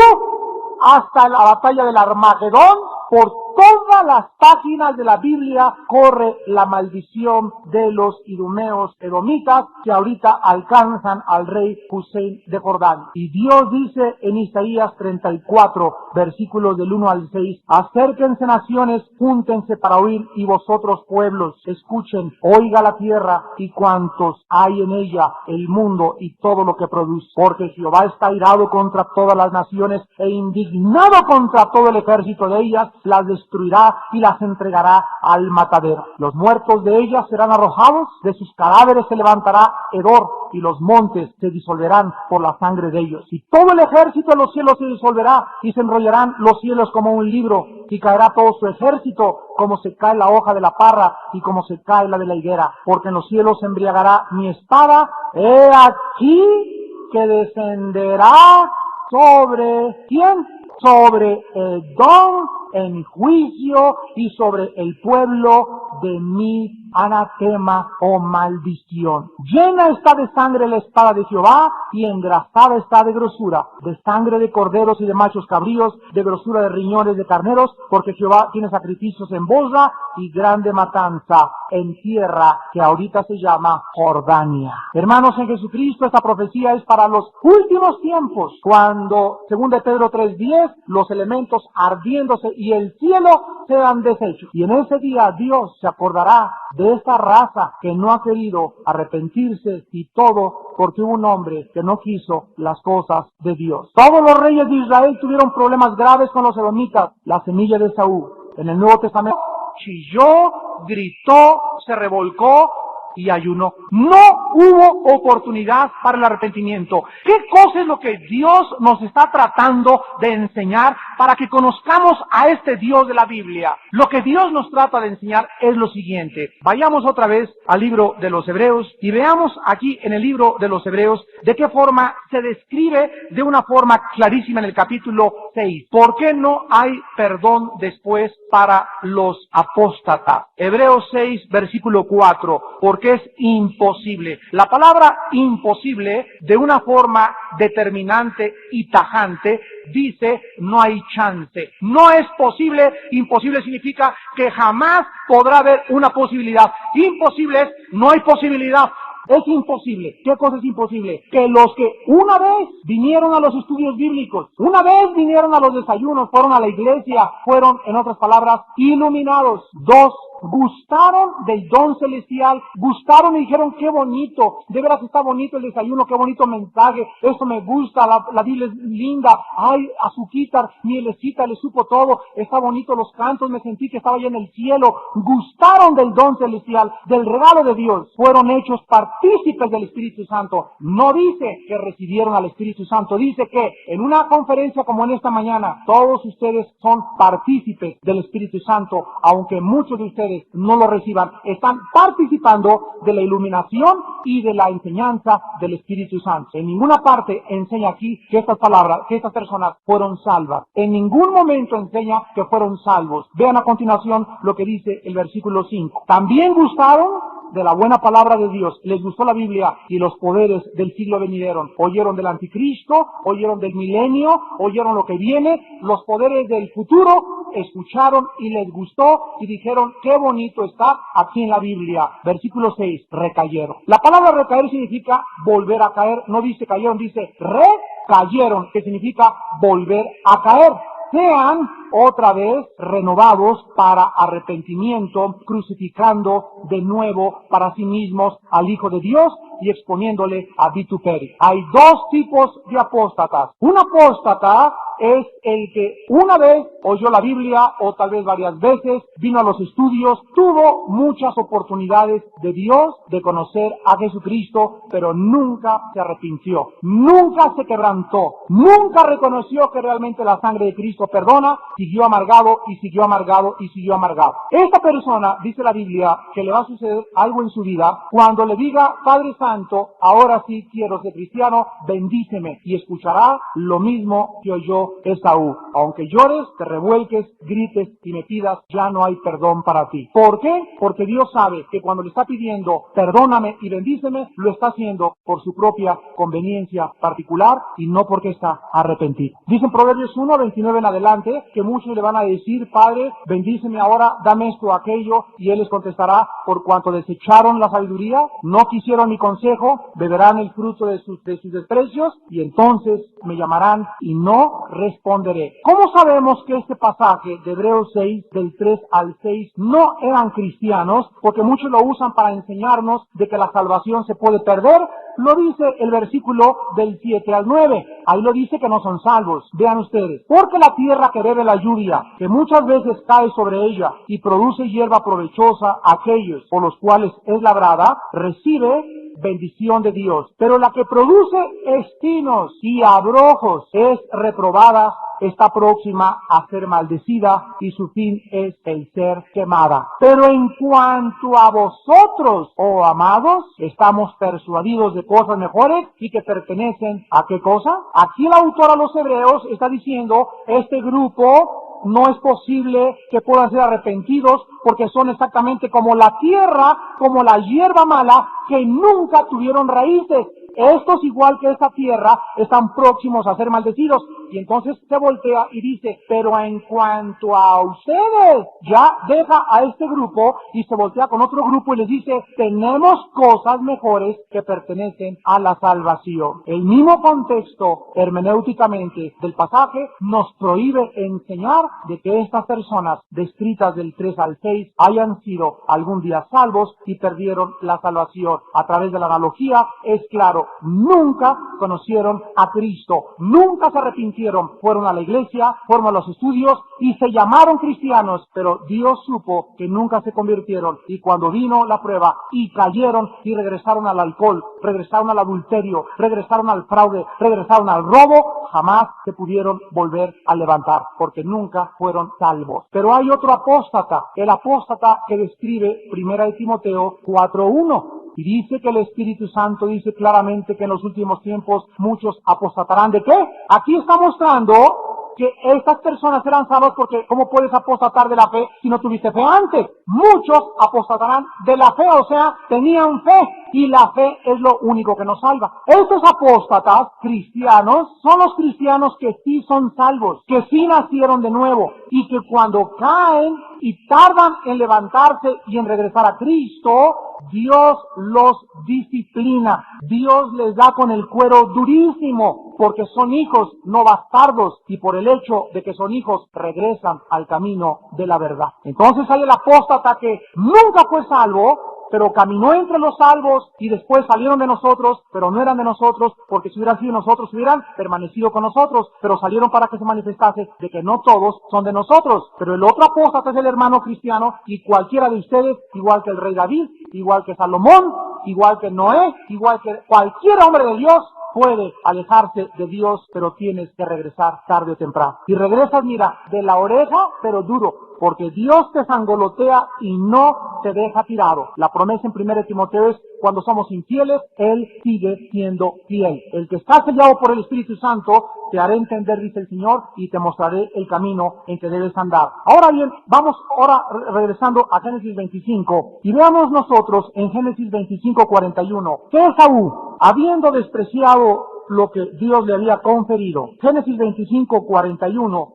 hasta la batalla del Armagedón. Por todas las páginas de la Biblia corre la maldición de los idumeos edomitas que ahorita alcanzan al rey Hussein de Jordán. Y Dios dice en Isaías 34, versículos del 1 al 6, acérquense naciones, júntense para oír, y vosotros pueblos, escuchen, oiga la tierra y cuantos hay en ella, el mundo y todo lo que produce. Porque Jehová está airado contra todas las naciones e indignado contra todo el ejército de ellas, las destruirá y las entregará al matadero. Los muertos de ellas serán arrojados, de sus cadáveres se levantará hedor, y los montes se disolverán por la sangre de ellos. Y todo el ejército de los cielos se disolverá, y se enrollarán los cielos como un libro, y caerá todo su ejército, como se cae la hoja de la parra, y como se cae la de la higuera. Porque en los cielos se embriagará mi espada, he aquí que descenderá sobre, ¿quién? Sobre Edom en juicio, y sobre el pueblo de mi anatema o maldición. Llena está de sangre la espada de Jehová, y engrasada está de grosura, de sangre de corderos y de machos cabríos, de grosura de riñones de carneros, porque Jehová tiene sacrificios en Bosra y grande matanza en tierra que ahorita se llama Jordania. Hermanos en Jesucristo, esta profecía es para los últimos tiempos, cuando, según de Pedro 3:10, los elementos ardiéndose y el cielo sean deshechos. Y en ese día Dios se acordará de esta raza que no ha querido arrepentirse, y todo porque hubo un hombre que no quiso las cosas de Dios. Todos los reyes de Israel tuvieron problemas graves con los edomitas. La semilla de Esaú en el Nuevo Testamento chilló, gritó, se revolcó y ayunó. No hubo oportunidad para el arrepentimiento. ¿Qué cosa es lo que Dios nos está tratando de enseñar para que conozcamos a este Dios de la Biblia? Lo que Dios nos trata de enseñar es lo siguiente. Vayamos otra vez al libro de los Hebreos y veamos aquí en el libro de los Hebreos de qué forma se describe de una forma clarísima en el capítulo 6. ¿Por qué no hay perdón después para los apóstatas? Hebreos 6, versículo 4. Porque es imposible. La palabra imposible, de una forma determinante y tajante, dice no hay chance. No es posible. Imposible significa que jamás podrá haber una posibilidad. Imposible es, no hay posibilidad. Es imposible. ¿Qué cosa es imposible? Que los que una vez vinieron a los estudios bíblicos, una vez vinieron a los desayunos, fueron a la iglesia, fueron, en otras palabras, iluminados. Dos, gustaron del don celestial, gustaron y dijeron, qué bonito, de veras está bonito el desayuno, qué bonito mensaje, eso me gusta, la Biblia es linda, ay, azuquita, mielecita, le supo todo, está bonito los cantos, me sentí que estaba ya en el cielo. Gustaron del don celestial, del regalo de Dios, fueron hechos partícipes del Espíritu Santo. No dice que recibieron al Espíritu Santo, dice que en una conferencia como en esta mañana, todos ustedes son partícipes del Espíritu Santo, aunque muchos de ustedes no lo reciban, están participando de la iluminación y de la enseñanza del Espíritu Santo. En ninguna parte enseña aquí que estas palabras, que estas personas fueron salvas. En ningún momento enseña que fueron salvos. Vean a continuación lo que dice el versículo 5. También gustaron de la buena palabra de Dios, les gustó la Biblia y los poderes del siglo venidero. Oyeron del anticristo, oyeron del milenio, oyeron lo que viene, los poderes del futuro, escucharon y les gustó y dijeron, qué bonito está aquí en la Biblia. Versículo 6, recayeron. La palabra recaer significa volver a caer, no dice cayeron, dice recayeron, que significa volver a caer. Sean otra vez renovados para arrepentimiento, crucificando de nuevo para sí mismos al Hijo de Dios y exponiéndole a vituperio. Hay dos tipos de apóstatas. Un apóstata es el que una vez oyó la Biblia o tal vez varias veces, vino a los estudios, tuvo muchas oportunidades de Dios, de conocer a Jesucristo, pero nunca se arrepintió, nunca se quebrantó, nunca reconoció que realmente la sangre de Cristo perdona, siguió amargado y siguió amargado y siguió amargado. Esta persona, dice la Biblia, que le va a suceder algo en su vida cuando le diga, Padre Santo, ahora sí quiero ser cristiano, bendíceme, y escuchará lo mismo que oyó Esaú. Aunque llores, te revuelques, grites y me pidas, ya no hay perdón para ti. ¿Por qué? Porque Dios sabe que cuando le está pidiendo perdóname y bendíceme, lo está haciendo por su propia conveniencia particular y no porque está arrepentido. Dicen Proverbios 1, 29 en adelante, que muchos le van a decir, Padre, bendíceme ahora, dame esto o aquello, y Él les contestará, por cuanto desecharon la sabiduría, no quisieron mi consejo, beberán el fruto de sus desprecios, y entonces me llamarán y no responderé. ¿Cómo sabemos que este pasaje de Hebreos 6, del 3 al 6, no eran cristianos? Porque muchos lo usan para enseñarnos de que la salvación se puede perder. Lo dice el versículo del 7 al 9. Ahí lo dice que no son salvos. Vean ustedes. Porque la tierra que bebe la lluvia, que muchas veces cae sobre ella y produce hierba provechosa a aquellos por los cuales es labrada, recibe bendición de Dios. Pero la que produce espinos y abrojos es reprobada, está próxima a ser maldecida y su fin es el ser quemada. Pero en cuanto a vosotros, oh amados, estamos persuadidos de cosas mejores y que pertenecen a ¿qué cosa? Aquí el autor a los hebreos está diciendo, este grupo no es posible que puedan ser arrepentidos porque son exactamente como la tierra, como la hierba mala que nunca tuvieron raíces. Estos, igual que esta tierra, están próximos a ser maldecidos. Y entonces se voltea y dice, pero en cuanto a ustedes, ya deja a este grupo y se voltea con otro grupo y les dice, tenemos cosas mejores que pertenecen a la salvación. El mismo contexto hermenéuticamente del pasaje nos prohíbe enseñar de que estas personas descritas del 3 al 6 hayan sido algún día salvos y perdieron la salvación. A través de la analogía es claro, nunca conocieron a Cristo, nunca se arrepintieron, fueron a la iglesia, fueron a los estudios y se llamaron cristianos, pero Dios supo que nunca se convirtieron y cuando vino la prueba y cayeron y regresaron al alcohol, regresaron al adulterio, regresaron al fraude, regresaron al robo, jamás se pudieron volver a levantar porque nunca fueron salvos. Pero hay otro apóstata, el apóstata que describe 1 Timoteo 4:1. Y dice que el Espíritu Santo dice claramente que en los últimos tiempos muchos apostatarán. ¿De qué? Aquí está mostrando que estas personas eran salvas porque ¿cómo puedes apostatar de la fe si no tuviste fe antes? Muchos apostatarán de la fe, o sea, tenían fe, y la fe es lo único que nos salva. Estos apóstatas cristianos son los cristianos que sí son salvos, que sí nacieron de nuevo, y que cuando caen y tardan en levantarse y en regresar a Cristo, Dios los disciplina, Dios les da con el cuero durísimo, porque son hijos, no bastardos, y por el hecho de que son hijos, regresan al camino de la verdad. Entonces hay el apóstata que nunca fue salvo, pero caminó entre los salvos y después salieron de nosotros, pero no eran de nosotros, porque si hubieran sido nosotros, hubieran permanecido con nosotros, pero salieron para que se manifestase de que no todos son de nosotros. Pero el otro apóstata es el hermano cristiano, y cualquiera de ustedes, igual que el rey David, igual que Salomón, igual que Noé, igual que cualquier hombre de Dios, puede alejarse de Dios, pero tienes que regresar tarde o temprano. Y regresas, mira, de la oreja, pero duro, porque Dios te sangolotea y no te deja tirado. La promesa en 1 Timoteo es, cuando somos infieles, Él sigue siendo fiel. El que está sellado por el Espíritu Santo, te haré entender, dice el Señor, y te mostraré el camino en que debes andar. Ahora bien, vamos ahora regresando a Génesis 25, y veamos nosotros en Génesis 25:41, que Esaú, habiendo despreciado lo que Dios le había conferido. Génesis 25:41,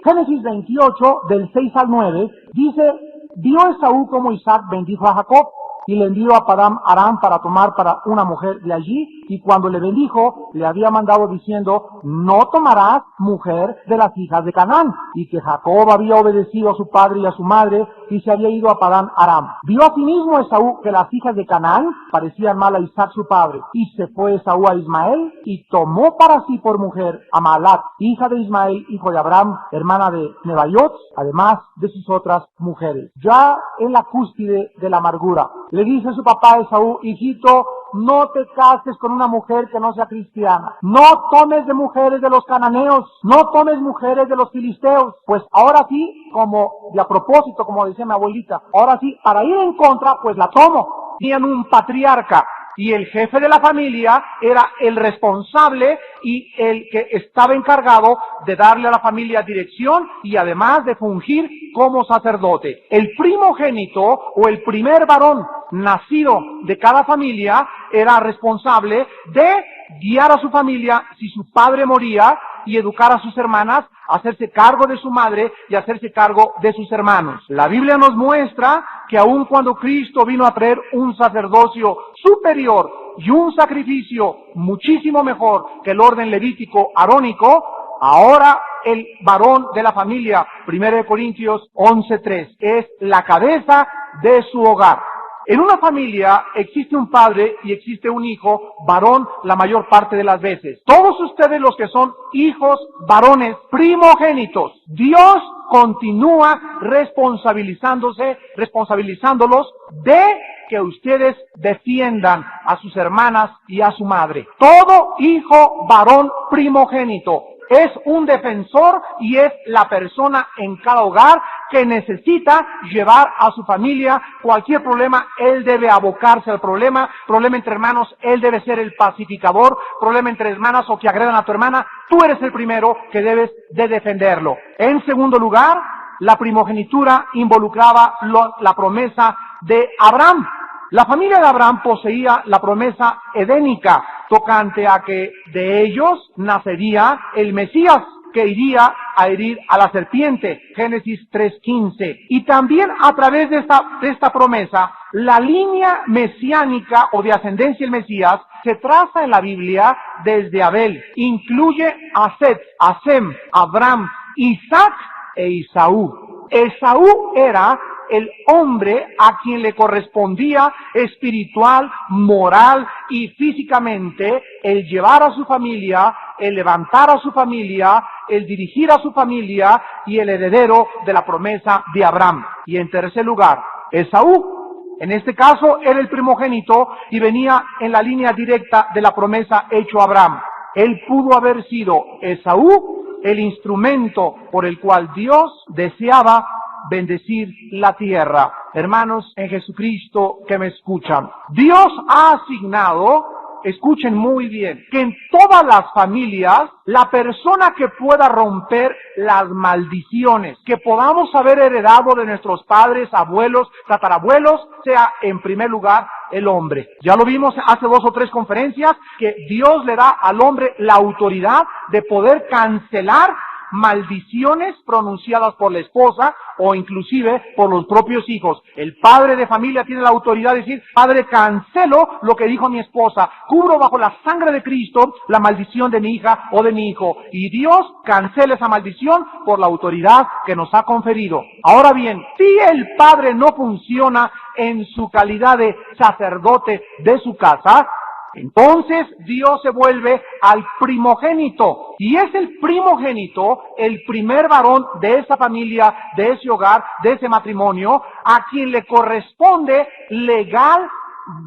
Génesis 28, del 6 al 9, dice, vio Esaú como Isaac bendijo a Jacob, y le envió a Padán Aram para tomar para una mujer de allí, y cuando le bendijo, le había mandado diciendo, no tomarás mujer de las hijas de Canaán, y que Jacob había obedecido a su padre y a su madre, y se había ido a Padán Aram. Vio asimismo Esaú que las hijas de Canaán parecían mal a Isaac su padre, y se fue Esaú a Ismael, y tomó para sí por mujer a Maalat, hija de Ismael, hijo de Abraham, hermana de Nebaiot, además de sus otras mujeres. Ya en la cúspide de la amargura, le dice su papá Esaú, hijito, no te cases con una mujer que no sea cristiana. No tomes de mujeres de los cananeos. No tomes mujeres de los filisteos. Pues ahora sí, como de a propósito, como decía mi abuelita, ahora sí, para ir en contra, pues la tomo. Tenían un patriarca, y el jefe de la familia era el responsable y el que estaba encargado de darle a la familia dirección y además de fungir como sacerdote. El primogénito o el primer varón nacido de cada familia era responsable de guiar a su familia si su padre moría y educar a sus hermanas, hacerse cargo de su madre y hacerse cargo de sus hermanos. La Biblia nos muestra que aun cuando Cristo vino a traer un sacerdocio superior y un sacrificio muchísimo mejor que el orden levítico arónico, ahora el varón de la familia, 1 Corintios 11:3, es la cabeza de su hogar. En una familia existe un padre y existe un hijo varón la mayor parte de las veces. Todos ustedes los que son hijos varones primogénitos, Dios continúa responsabilizándolos de que ustedes defiendan a sus hermanas y a su madre. Todo hijo varón primogénito es un defensor y es la persona en cada hogar que necesita llevar a su familia cualquier problema. Él debe abocarse al problema entre hermanos, él debe ser el pacificador, problema entre hermanas o que agredan a tu hermana, tú eres el primero que debes de defenderlo. En segundo lugar, la primogenitura involucraba la promesa de Abraham. La familia de Abraham poseía la promesa edénica tocante a que de ellos nacería el Mesías, que iría a herir a la serpiente, Génesis 3:15. Y también a través de esta promesa, la línea mesiánica o de ascendencia del Mesías se traza en la Biblia desde Abel. Incluye a Set, a Sem, Abraham, Isaac e Esaú. Esaú era el hombre a quien le correspondía espiritual, moral y físicamente el llevar a su familia, el levantar a su familia, el dirigir a su familia y el heredero de la promesa de Abraham. Y en tercer lugar, Esaú, en este caso era el primogénito y venía en la línea directa de la promesa hecho a Abraham. Él pudo haber sido Esaú, el instrumento por el cual Dios deseaba bendecir la tierra. Hermanos en Jesucristo que me escuchan, Dios ha asignado escuchen muy bien, que en todas las familias, la persona que pueda romper las maldiciones que podamos haber heredado de nuestros padres, abuelos, tatarabuelos, sea en primer lugar el hombre. Ya lo vimos hace 2 o 3 conferencias, que Dios le da al hombre la autoridad de poder cancelar maldiciones pronunciadas por la esposa o inclusive por los propios hijos. El padre de familia tiene la autoridad de decir: Padre, cancelo lo que dijo mi esposa, cubro bajo la sangre de Cristo la maldición de mi hija o de mi hijo. Y Dios cancela esa maldición por la autoridad que nos ha conferido. Ahora bien, si el padre no funciona en su calidad de sacerdote de su casa, entonces Dios se vuelve al primogénito, y es el primogénito, el primer varón de esa familia, de ese hogar, de ese matrimonio, a quien le corresponde legal,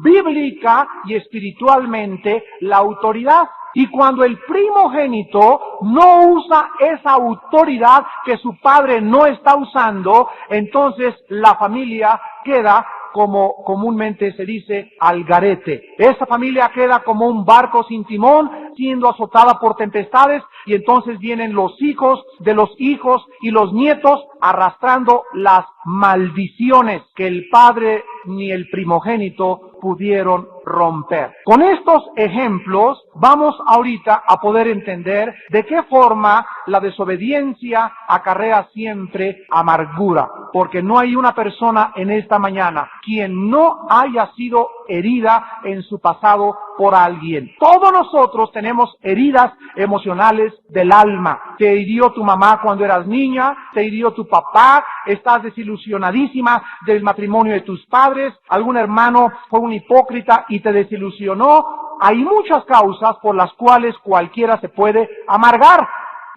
bíblica y espiritualmente la autoridad. Y cuando el primogénito no usa esa autoridad que su padre no está usando, entonces la familia queda, como comúnmente se dice, al garete. Esa familia queda como un barco sin timón, siendo azotada por tempestades, y entonces vienen los hijos de los hijos y los nietos arrastrando las maldiciones que el padre ni el primogénito pudieron romper. Con estos ejemplos vamos ahorita a poder entender de qué forma la desobediencia acarrea siempre amargura, porque no hay una persona en esta mañana quien no haya sido herida en su pasado por alguien. Todos nosotros tenemos heridas emocionales del alma. Te hirió tu mamá cuando eras niña, te hirió tu papá, estás desilusionadísima del matrimonio de tus padres, algún hermano fue un hipócrita y te desilusionó. Hay muchas causas por las cuales cualquiera se puede amargar.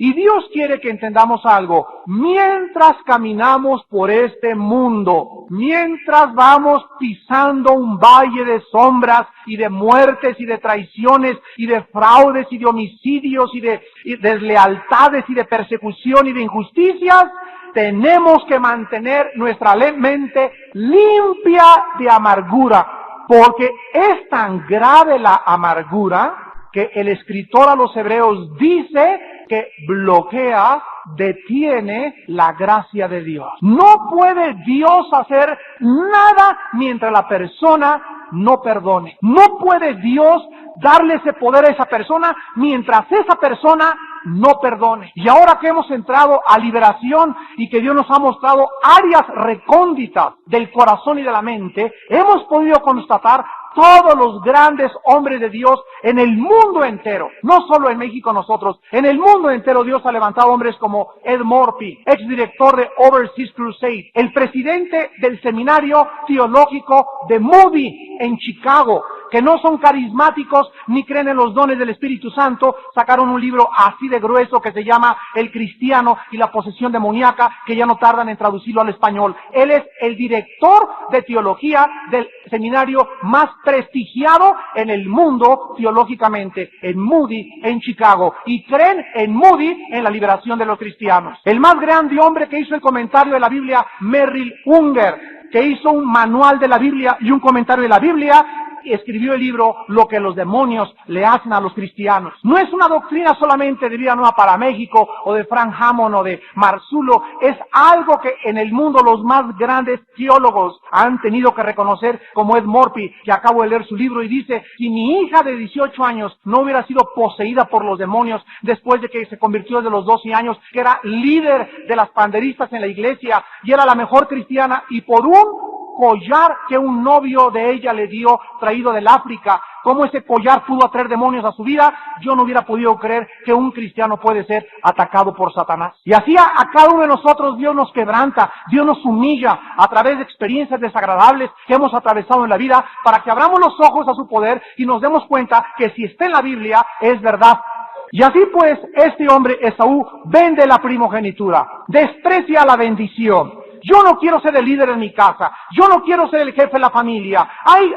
Y Dios quiere que entendamos algo. Mientras caminamos por este mundo, mientras vamos pisando un valle de sombras y de muertes y de traiciones y de fraudes y de homicidios y de deslealtades y de persecución y de injusticias, tenemos que mantener nuestra mente limpia de amargura, porque es tan grave la amargura que el escritor a los Hebreos dice que bloquea, detiene la gracia de Dios. No puede Dios hacer nada mientras la persona no perdone. No puede Dios darle ese poder a esa persona mientras esa persona no perdone. Y ahora que hemos entrado a liberación y que Dios nos ha mostrado áreas recónditas del corazón y de la mente, hemos podido constatar todos los grandes hombres de Dios en el mundo entero, no solo en México nosotros, en el mundo entero Dios ha levantado hombres como Ed Morphy, exdirector de Overseas Crusade, el presidente del seminario teológico de Moody en Chicago, que no son carismáticos ni creen en los dones del Espíritu Santo, sacaron un libro así de grueso que se llama El Cristiano y la Posesión Demoníaca, que ya no tardan en traducirlo al español. Él es el director de teología del seminario más prestigiado en el mundo teológicamente, en Moody, en Chicago, y creen en Moody en la liberación de los cristianos. El más grande hombre que hizo el comentario de la Biblia, Merrill Unger, que hizo un manual de la Biblia y un comentario de la Biblia, y escribió el libro Lo que los demonios le hacen a los cristianos. No es una doctrina solamente de Vida Nueva para México, o de Frank Hammond, o de Marzulo. Es algo que en el mundo los más grandes teólogos han tenido que reconocer, como Ed Morphy, que acabo de leer su libro, y dice: si mi hija de 18 años no hubiera sido poseída por los demonios después de que se convirtió desde los 12 años, que era líder de las panderistas en la iglesia, y era la mejor cristiana, y por un collar que un novio de ella le dio, traído del África, cómo ese collar pudo atraer demonios a su vida, yo no hubiera podido creer que un cristiano puede ser atacado por Satanás. Y así a cada uno de nosotros Dios nos quebranta, Dios nos humilla a través de experiencias desagradables que hemos atravesado en la vida, para que abramos los ojos a su poder y nos demos cuenta que si está en la Biblia es verdad. Y así pues, este hombre Esaú vende la primogenitura, desprecia la bendición. Yo no quiero ser el líder en mi casa, yo no quiero ser el jefe de la familia, ay,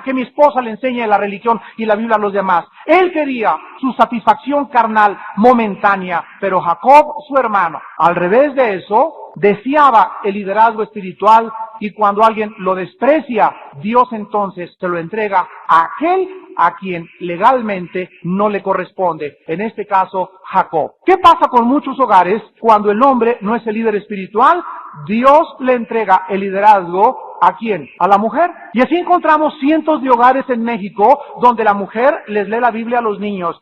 que mi esposa le enseñe la religión y la Biblia a los demás. Él quería su satisfacción carnal momentánea, pero Jacob, su hermano, al revés de eso, deseaba el liderazgo espiritual, y cuando alguien lo desprecia, Dios entonces se lo entrega a aquel a quien legalmente no le corresponde, en este caso Jacob. ¿Qué pasa con muchos hogares cuando el hombre no es el líder espiritual? Dios le entrega el liderazgo ¿a quién? A la mujer. Y así encontramos cientos de hogares en México donde la mujer les lee la Biblia a los niños.